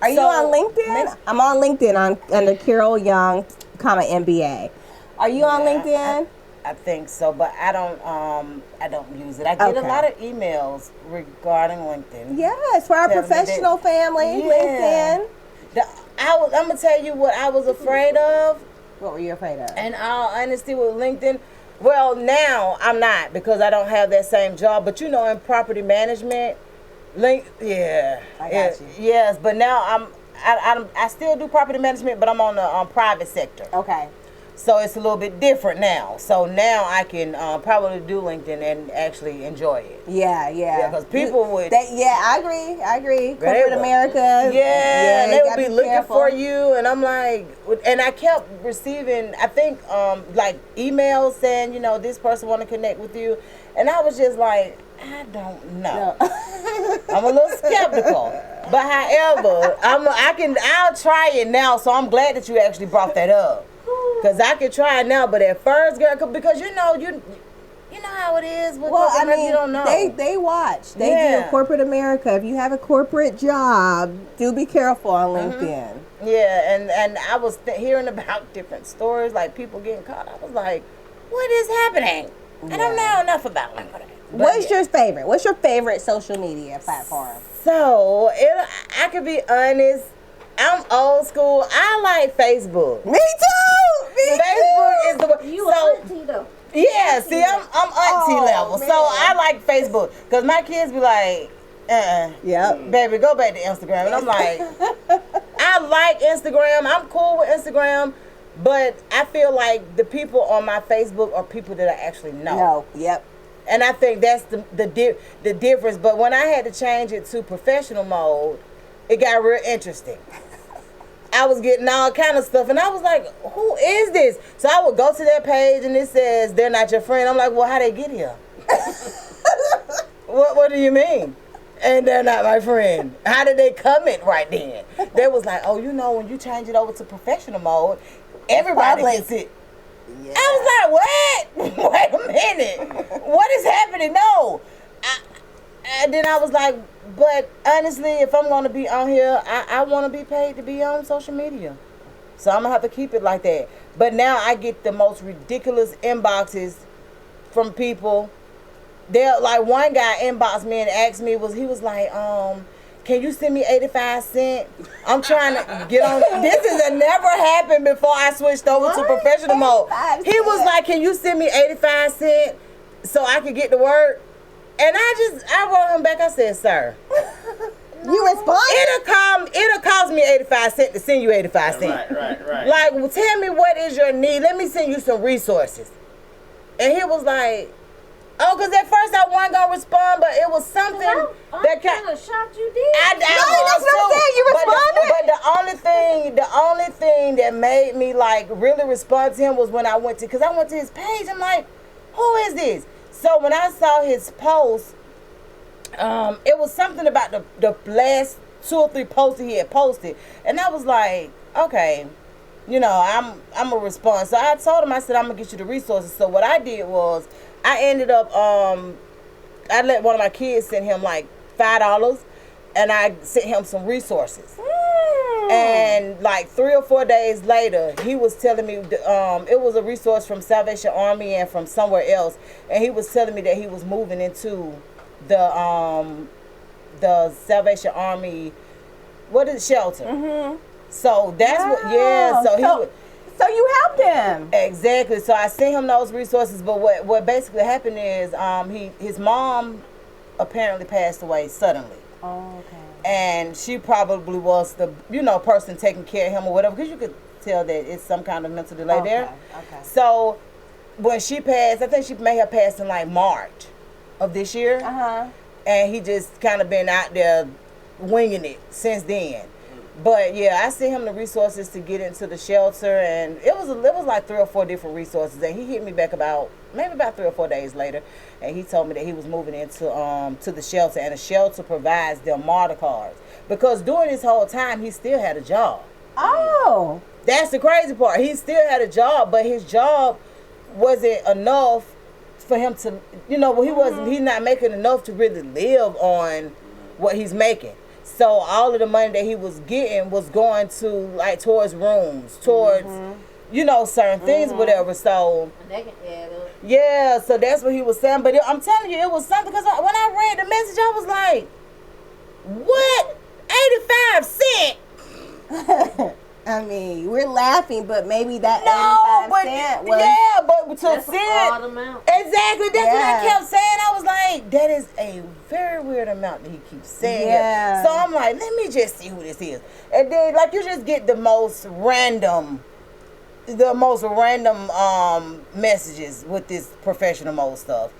Are you on LinkedIn? I'm on LinkedIn under Carol Young, MBA. Are you on LinkedIn? I think so, but I don't use it. I get a lot of emails regarding LinkedIn. Yes, for our professional family, LinkedIn. I'm gonna tell you what I was afraid of. What were you afraid of? And all honesty, with LinkedIn, well, now I'm not, because I don't have that same job. But you know, in property management, I got you. Yes, but now I still do property management, but I'm on the private sector. Okay. So it's a little bit different now. So now I can probably do LinkedIn and actually enjoy it. Yeah. Because people would. I agree. Corporate America. Yeah, and they would be looking for you, and I'm like, and I kept receiving, I think, like emails saying, you know, this person want to connect with you, and I was just like, I don't know. No. I'm a little skeptical, but however, I'll try it now. So I'm glad that you actually brought that up. Because I could try it now, but at first, girl, because you know how it is with you don't know. They watch. They do corporate America. If you have a corporate job, do be careful on LinkedIn. Yeah, and I was hearing about different stories, like people getting caught. I was like, what is happening? I don't know enough about LinkedIn. What's your favorite? What's your favorite social media platform? So, I could be honest. I'm old school. I like Facebook. Me too. Facebook is the one. You auntie though. Yeah, see, I'm auntie level. Man. So I like Facebook, because my kids be like, baby, go back to Instagram. And I'm like, I like Instagram. I'm cool with Instagram, but I feel like the people on my Facebook are people that I actually know. Yep. And I think that's the difference. But when I had to change it to professional mode, it got real interesting. I was getting all kind of stuff, and I was like, who is this? So I would go to their page, and it says, they're not your friend. I'm like, well, how they get here? What do you mean? And they're not my friend. How did they comment right then? They was like, oh, you know, when you change it over to professional mode, everybody gets it. Yeah. I was like, what? Wait a minute. What is happening? No. And then I was like, but honestly, if I'm going to be on here, I want to be paid to be on social media. So I'm going to have to keep it like that. But now I get the most ridiculous inboxes from people. They're like, one guy inboxed me and asked me, he was like, can you send me 85 cents? I'm trying to get on. This has never happened before I switched over to professional mode. He was like, can you send me 85 cents so I can get to work? And I wrote him back, I said, sir, You respond? It'll cost me 85 cents to send you 85 cents. Right. Like, well, tell me what is your need. Let me send you some resources. And he was like, oh, because at first I wasn't going to respond, but it was something that kind of shocked you did. that's what I'm saying. You responded. But the only thing that made me like really respond to him was when I went to his page. I'm like, who is this? So when I saw his post, it was something about the last 2 or 3 posts he had posted, and I was like, okay, you know, I'm gonna respond. So I told him, I said, I'm gonna get you the resources. So what I did was, I ended up, I let one of my kids send him like $5, and I sent him some resources. And like 3 or 4 days later, he was telling me, it was a resource from Salvation Army and from somewhere else, and he was telling me that he was moving into the Salvation Army, what is it, shelter? Mm-hmm. So that's So you helped him. Exactly. So I sent him those resources, but what basically happened is his mom apparently passed away suddenly. Oh, okay. And she probably was the person taking care of him or whatever, because you could tell that it's some kind of mental delay there. Okay. So when she passed, I think she may have passed in like March of this year. And he just kind of been out there winging it since then. But yeah, I sent him the resources to get into the shelter, and it was like 3 or 4 different resources. And he hit me back about 3 or 4 days later, and he told me that he was moving into to the shelter, and the shelter provides them martyr cards, because during this whole time he still had a job. Oh, that's the crazy part. He still had a job, but his job wasn't enough for him to, he's not making enough to really live on what he's making. So all of the money that he was getting was going to like towards rooms, towards certain things, whatever. So They can add up. yeah, so that's what he was saying. But I'm telling you, it was something, because when I read the message, I was like, what? 85 cents? I mean, we're laughing, but maybe that 85 cent was... Yeah, but to That's send... an odd amount. Exactly, that's what I kept saying. I was like, that is a very weird amount that he keeps saying. Yeah. So I'm like, let me just see who this is. And then, like, you just get the most random messages with this professional mode stuff.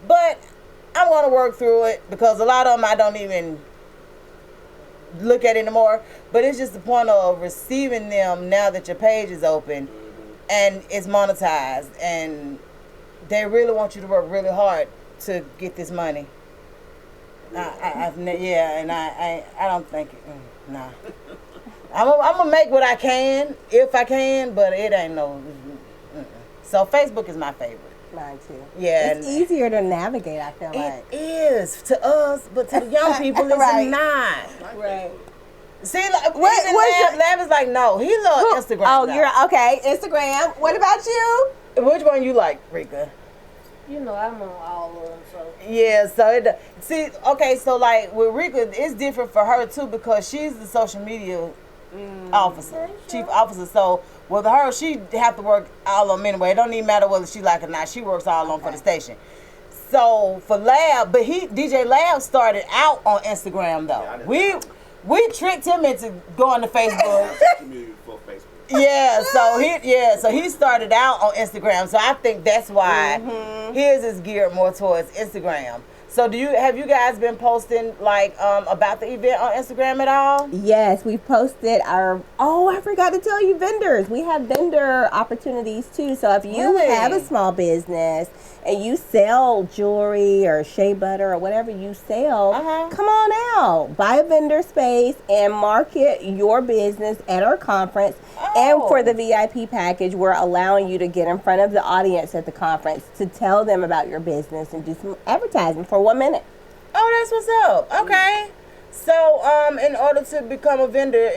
But I'm going to work through it, because a lot of them I don't even look at anymore. But it's just the point of receiving them now that your page is open and it's monetized, and they really want you to work really hard to get this money. I don't think it. Nah. I'm gonna make what I can if I can, but it ain't no. So Facebook is my favorite. Mine too. Yeah, it's easier to navigate, I feel like. It is to us, but to the young people, it's Right. not. Right. See, like, Lav is like, no, he loves Instagram. Oh, though. you're okay. Instagram. What about you? Which one you like, Rika? You know, I'm on all of them, so. Yeah, so like with Rika, it's different for her too, because she's the social media officer, chief officer. So with her, she have to work all of them anyway. It don't even matter whether she like it or not. She works all on for the station. So for Lab, but DJ Lab started out on Instagram though. We tricked him into going to Facebook. So he started out on Instagram. So I think that's why his is geared more towards Instagram. So have you guys been posting like about the event on Instagram at all? Yes, we posted I forgot to tell you, vendors. We have vendor opportunities too. So if you have a small business and you sell jewelry or shea butter or whatever you sell, come on out, buy a vendor space and market your business at our conference. And for the VIP package, we're allowing you to get in front of the audience at the conference to tell them about your business and do some advertising for 1 minute. Oh, that's what's up. Okay. So, in order to become a vendor,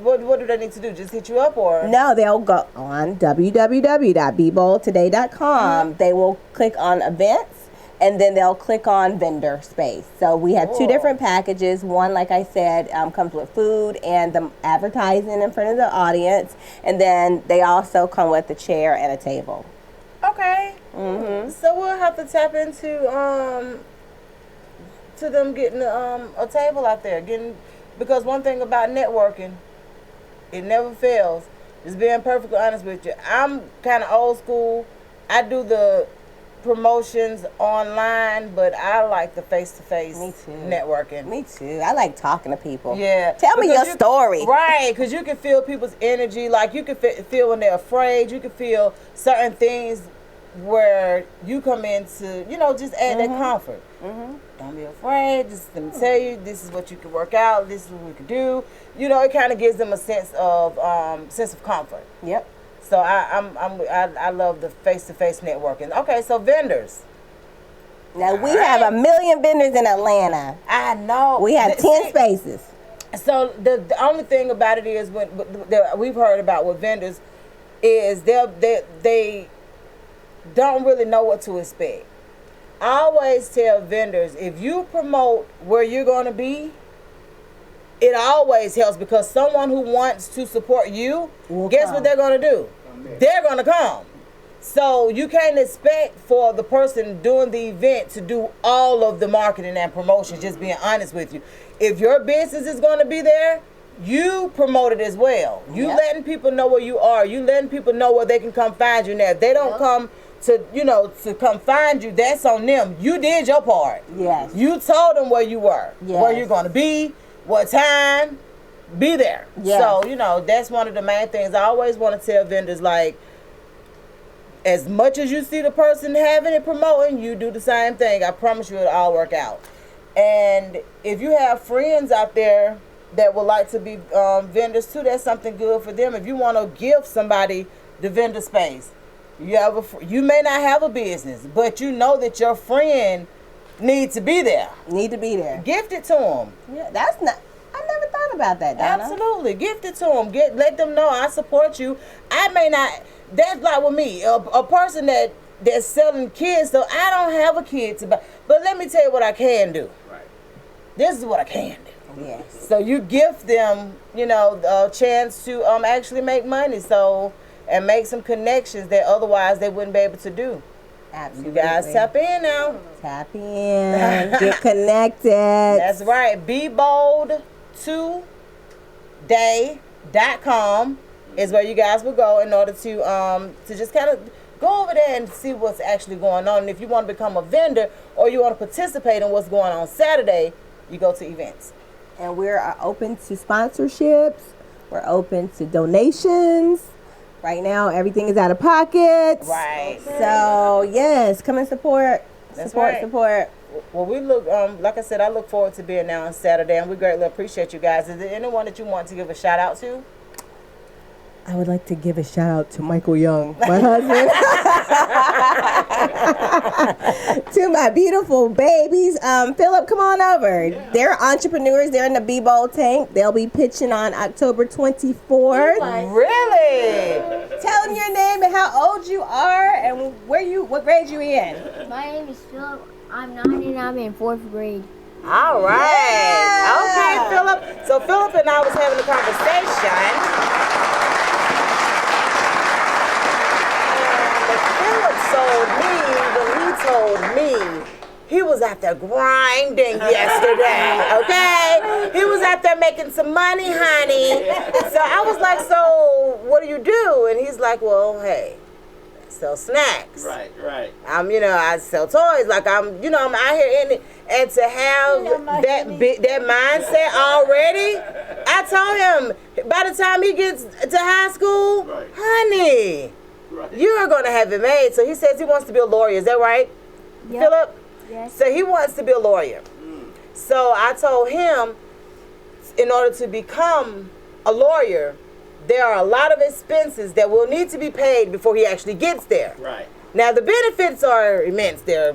what do they need to do? Just hit you up, or? No, they'll go on www.beboldtoday.com. They will click on events, and then they'll click on vendor space. So we have 2 different packages. One, like I said, comes with food and the advertising in front of the audience, and then they also come with a chair and a table. Okay. So we'll have to tap into to them getting a table out there, getting Because one thing about networking, it never fails. Just being perfectly honest with you. I'm kind of old school. I do the promotions online, but I like the face-to-face networking. Me too. I like talking to people. Yeah. Tell me your story. Right, because you can feel people's energy. Like, you can feel when they're afraid. You can feel certain things where you come in to, just add that comfort. Don't be afraid. Just let me tell you, this is what you can work out. This is what we can do. It kind of gives them a sense of comfort. Yep. So I love the face-to-face networking. Okay, so vendors. Now we have 1 million vendors in Atlanta. I know. We have 10 spaces. So the only thing about it is we've heard about with vendors is they don't really know what to expect. I always tell vendors, if you promote where you're going to be, it always helps, because someone who wants to support you, guess what they're going to do? They're going to come. So you can't expect for the person doing the event to do all of the marketing and promotion, just being honest with you. If your business is going to be there, you promote it as well. You letting people know where you are. You letting people know where they can come find you. Now, if they don't come to come find you, that's on them. You did your part. Yes. You told them where you were, where you're going to be, what time, be there. Yes. So, that's one of the main things. I always want to tell vendors, like, as much as you see the person having it promoting, you do the same thing. I promise you it'll all work out. And if you have friends out there that would like to be vendors too, that's something good for them. If you want to give somebody the vendor space, you may not have a business, but you know that your friend needs to be there. Gift it to them. Yeah, I never thought about that, Donna. Absolutely. Gift it to them. Let them know I support you. I may not. That's like with me, a person that's selling kids, so I don't have a kid to buy. But let me tell you what I can do. Right. This is what I can do. Yes. So you gift them, a chance to actually make money, and make some connections that otherwise they wouldn't be able to do. Absolutely. You guys tap in now. Tap in. Get connected. That's right. BeBoldToday.com is where you guys will go in order to just kind of go over there and see what's actually going on. And if you want to become a vendor or you want to participate in what's going on Saturday, you go to events. And we're open to sponsorships. We're open to donations. Right now, everything is out of pocket. Right. So, yes, come and support. That's right. Support. Well, we look, like I said, I look forward to being there on Saturday, and we greatly appreciate you guys. Is there anyone that you want to give a shout out to? I would like to give a shout out to Michael Young, my husband. To my beautiful babies. Philip, come on over. Yeah. They're entrepreneurs. They're in the Be Bold tank. They'll be pitching on October 24th. Really? Tell them your name and how old you are and what grade you in. My name is Philip. I'm 9 and I'm in 4th grade. All right. Yeah. Okay, Philip. So Philip and I was having a conversation. Told me he was out there grinding yesterday, okay? He was out there making some money, honey. So I was like, so what do you do? And he's like, well, hey, I sell snacks. Right. I sell toys. Like I'm out here in it. And to have that mindset already, I told him by the time he gets to high school, honey, you're going to have it made. So he says he wants to be a lawyer. Is that right, Yep. Philip? Yes. So he wants to be a lawyer. So I told him, in order to become a lawyer, there are a lot of expenses that will need to be paid before he actually gets there. Right. Now, the benefits are immense. They're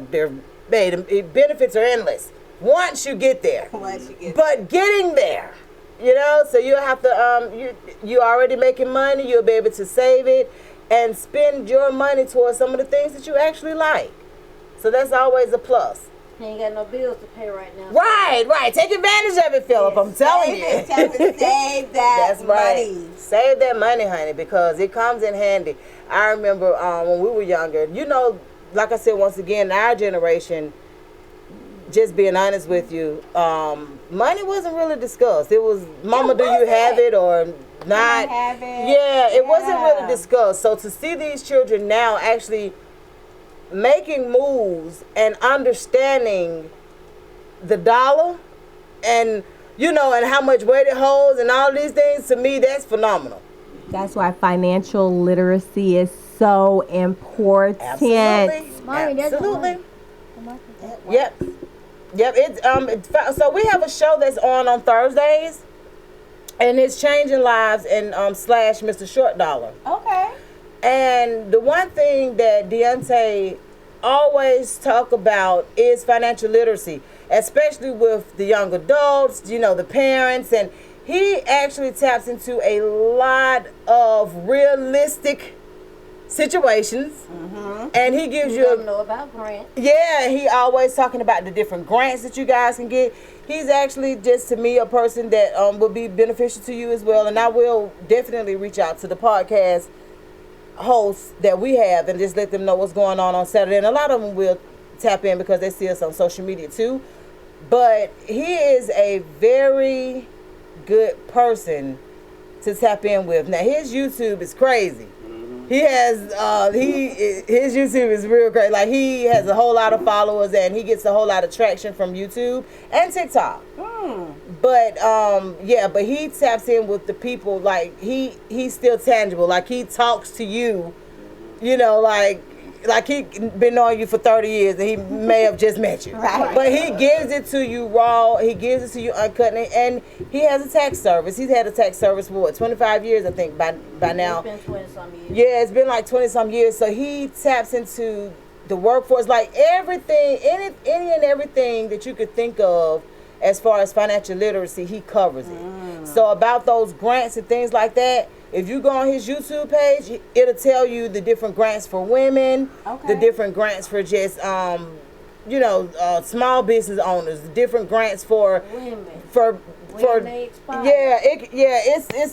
made. Benefits are endless once you get there. But getting there, so you'll have to, you already making money. You'll be able to save it and spend your money towards some of the things that you actually like. So that's always a plus. He ain't got no bills to pay right now. Right. Take advantage of it, Philip. I'm telling you. Time to save that That's right. money. Save that money, honey, because it comes in handy. I remember when we were younger, like I said, once again, our generation, just being honest with you, money wasn't really discussed. It was, Mama, do you have it or not? Have it. Yeah, it wasn't really discussed. So to see these children now actually making moves and understanding the dollar and, you know, and how much weight it holds and all these things, to me, that's phenomenal. That's why financial literacy is so important. Absolutely. Absolutely. Yep. Yep. So we have a show that's on Thursdays, and it's Changing Lives and slash Mr. Short Dollar. Okay. And the one thing that Deontay always talk about is financial literacy, especially with the young adults, you know, the parents, and he actually taps into a lot of realistic situations, and he gives you know about grants. Yeah, he always talking about the different grants that you guys can get. He's actually just, to me, a person that will be beneficial to you as well, and I will definitely reach out to the podcast hosts that we have and just let them know what's going on Saturday, and a lot of them will tap in because they see us on social media too. But he is a very good person to tap in with. Now his YouTube is crazy. He has his YouTube is real great. Like, he has a whole lot of followers and he gets a whole lot of traction from YouTube and TikTok. But but he taps in with the people. Like, he's still tangible. Like, he talks to you, you know, like he been knowing you for 30 years and he may have just met you. Right. But he gives it to you raw. He gives it to you uncut. And he has a tax service. He's had a tax service for 25 years, I think, by now. It's been 20-some years. Yeah, it's been like 20-some years. So he taps into the workforce, like everything, any and everything that you could think of as far as financial literacy, he covers it. So about those grants and things like that, if you go on his YouTube page, it'll tell you the different grants for women, the different grants for just, small business owners, the different grants for Women. For it's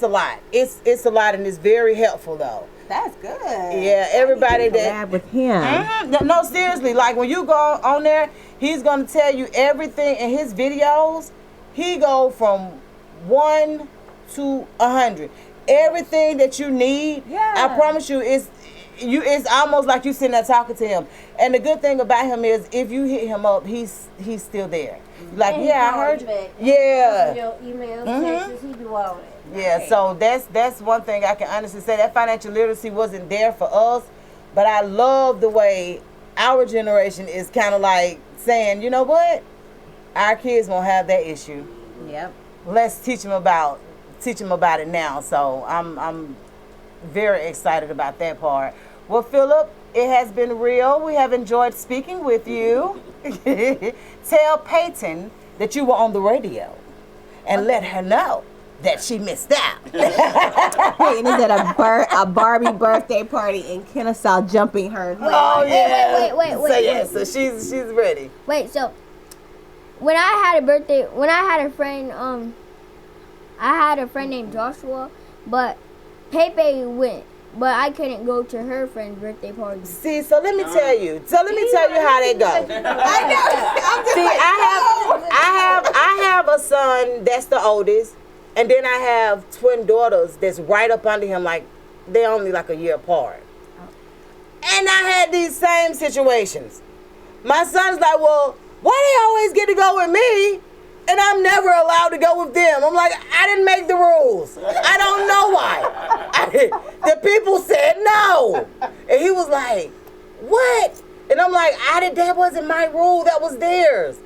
a lot. It's a lot, and it's very helpful though. That's good. Yeah, everybody that with him. No, seriously, like when you go on there, he's gonna tell you everything in his videos. He go from 1 to 100. Everything that you need, I promise you, it's almost like you sitting there talking to him. And the good thing about him is, if you hit him up, he's still there. Like, And I heard you. back. Yeah. Your email, texts, he do all that. Yeah, so that's one thing I can honestly say. That financial literacy wasn't there for us, but I love the way our generation is kind of like saying, you know what, our kids won't have that issue. Yep. Let's teach them about it now. So I'm very excited about that part. Well, Philip, it has been real. We have enjoyed speaking with you. Tell Peyton that you were on the radio and let her know that she missed out. Peyton is at a Barbie birthday party in Kennesaw, jumping her. Oh yeah. Wait. So she's ready. Wait, so when I had a birthday, when I had a friend named Joshua, but Pepe went, but I couldn't go to her friend's birthday party. See, so let me tell you. So let me tell you how that goes. I have a son that's the oldest, and then I have twin daughters that's right up under him, like they're only like a year apart. And I had these same situations. My son's like, well, why they always get to go with me? And I'm never allowed to go with them. I'm like, I didn't make the rules. I don't know why. The people said no. And he was like, what? And I'm like, that wasn't my rule. That was theirs.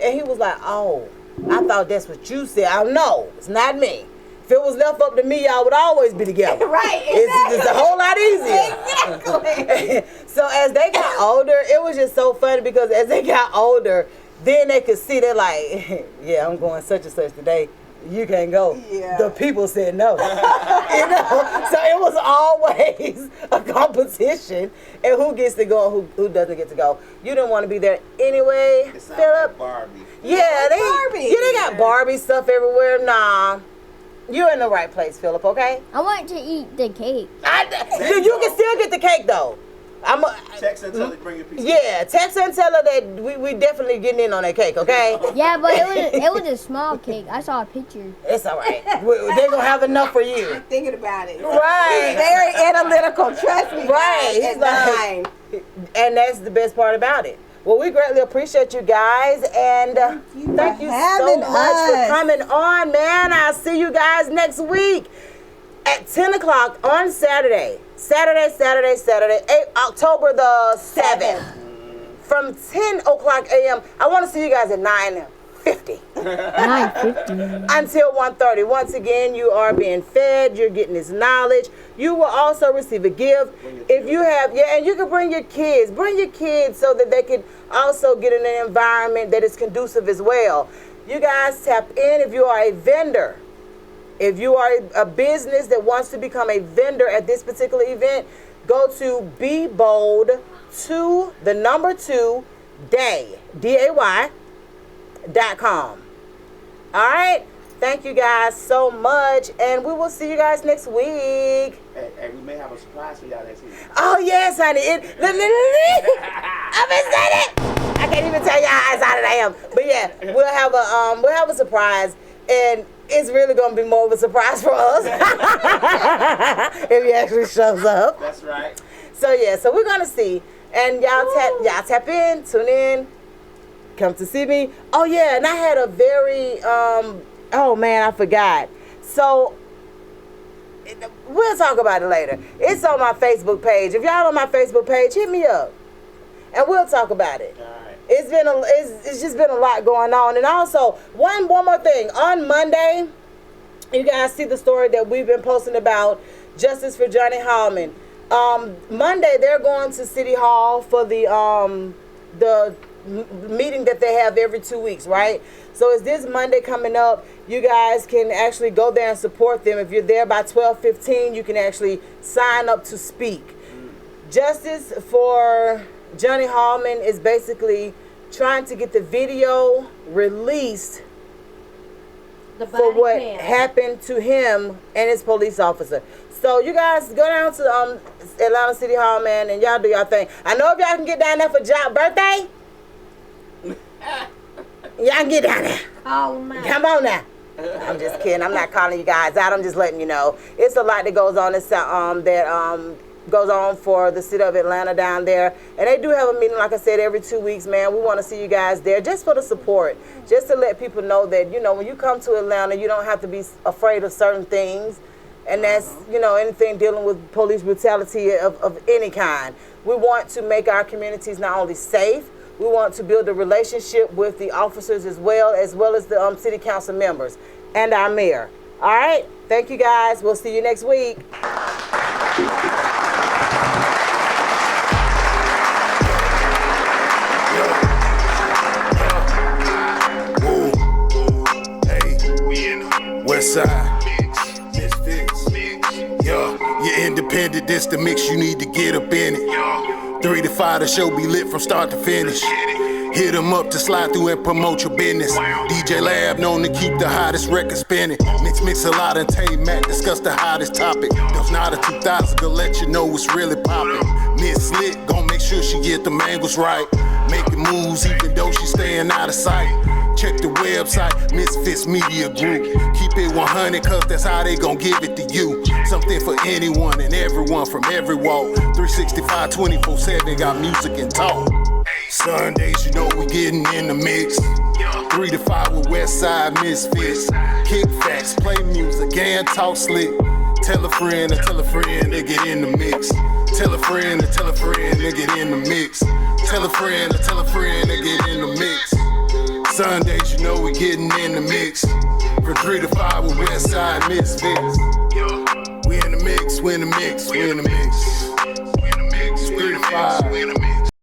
And he was like, oh, I thought that's what you said. I know. It's not me. If it was left up to me, y'all would always be together. Right. Exactly. It's a whole lot easier. Exactly. So as they got older, it was just so funny because as they got older, then they could see, they're like, yeah, I'm going such and such today. You can't go. Yeah. The people said no. So it was always a competition, and who gets to go and who doesn't get to go. You didn't want to be there anyway, Philip. Barbie. Yeah, Barbie. they got Barbie stuff everywhere. Nah, you're in the right place, Philip. Okay. I want to eat the cake. You can still get the cake though. Text and tell her to bring your piece. Yeah, text her and tell her that we definitely getting in on that cake, okay? Yeah, but it was a small cake. I saw a picture. It's all right. They're going to have enough for you. I'm thinking about it. Right. He's very analytical, trust me. Right. He's like, and that's the best part about it. Well, we greatly appreciate you guys, and thank you so much for coming on, man. I'll see you guys next week at 10 o'clock on Saturday, October the 7th, from 10 o'clock a.m. I want to see you guys at 9:50. 9:50. Until 1:30. Once again, you are being fed. You're getting this knowledge. You will also receive a gift. If you have, and you can bring your kids. Bring your kids so that they can also get in an environment that is conducive as well. You guys tap in if you are a vendor. If you are a business that wants to become a vendor at this particular event, go to BeBold2day, DAY.com. All right. Thank you guys so much, and we will see you guys next week. Hey, we may have a surprise for y'all next week. Oh yes, honey. I'm excited. I can't even tell y'all how excited I am. But yeah, we'll have a surprise, and it's really gonna be more of a surprise for us if he actually shows up. That's right. So yeah, so we're gonna see, and y'all tap in, tune in, come to see me. Oh yeah, and I had a very oh man, I forgot. So we'll talk about it later. It's on my Facebook page. If y'all on my Facebook page, hit me up, and we'll talk about it. All right. It's just been a lot going on. And also, one more thing. On Monday, you guys see the story that we've been posting about Justice for Johnny Hallman. Monday, they're going to City Hall for the meeting that they have every 2 weeks, right? So it's this Monday coming up. You guys can actually go there and support them. If you're there by 12:15, you can actually sign up to speak. Justice for Johnny Hallman is basically trying to get the video released for what happened to him and his police officer. So you guys go down to Atlanta City Hall, man, and y'all do y'all thing. I know if y'all can get down there for John's birthday, y'all can get down there. Oh, man. Come on now. I'm just kidding. I'm not calling you guys out. I'm just letting you know. It's a lot that goes on goes on for the city of Atlanta down there. And they do have a meeting, like I said, every 2 weeks, man. We want to see you guys there just for the support. Just to let people know that, when you come to Atlanta, you don't have to be afraid of certain things. And that's, anything dealing with police brutality of any kind. We want to make our communities not only safe, we want to build a relationship with the officers as well as the city council members and our mayor. All right? Thank you, guys. We'll see you next week. Westside Misfits. You're independent, this the mix, you need to get up in it. 3 to 5, the show be lit from start to finish. Hit them up to slide through and promote your business. DJ Lab known to keep the hottest record spinning. Mix a lot and Tay Mac discuss the hottest topic. Those not a 2000 gonna let you know what's really poppin'. Miss Lit gon' make sure she get the angles right. Making moves even though she staying out of sight. Check the website, Misfits Media Group. Keep it 100 cause that's how they gon' give it to you. Something for anyone and everyone from every walk. 365, 24/7, got music and talk. Sundays, you know we getting in the mix. 3 to 5 with Westside Misfits. Kick facts, play music, and talk slick. Tell a friend and tell a friend to get in the mix. Tell a friend and tell a friend to get in the mix. Tell a friend and tell a friend to get in the mix. Sundays, you know we getting in the mix. From 3 to 5 with Westside Misfits. We in the mix, we in the mix, we in the mix. 3 to 5.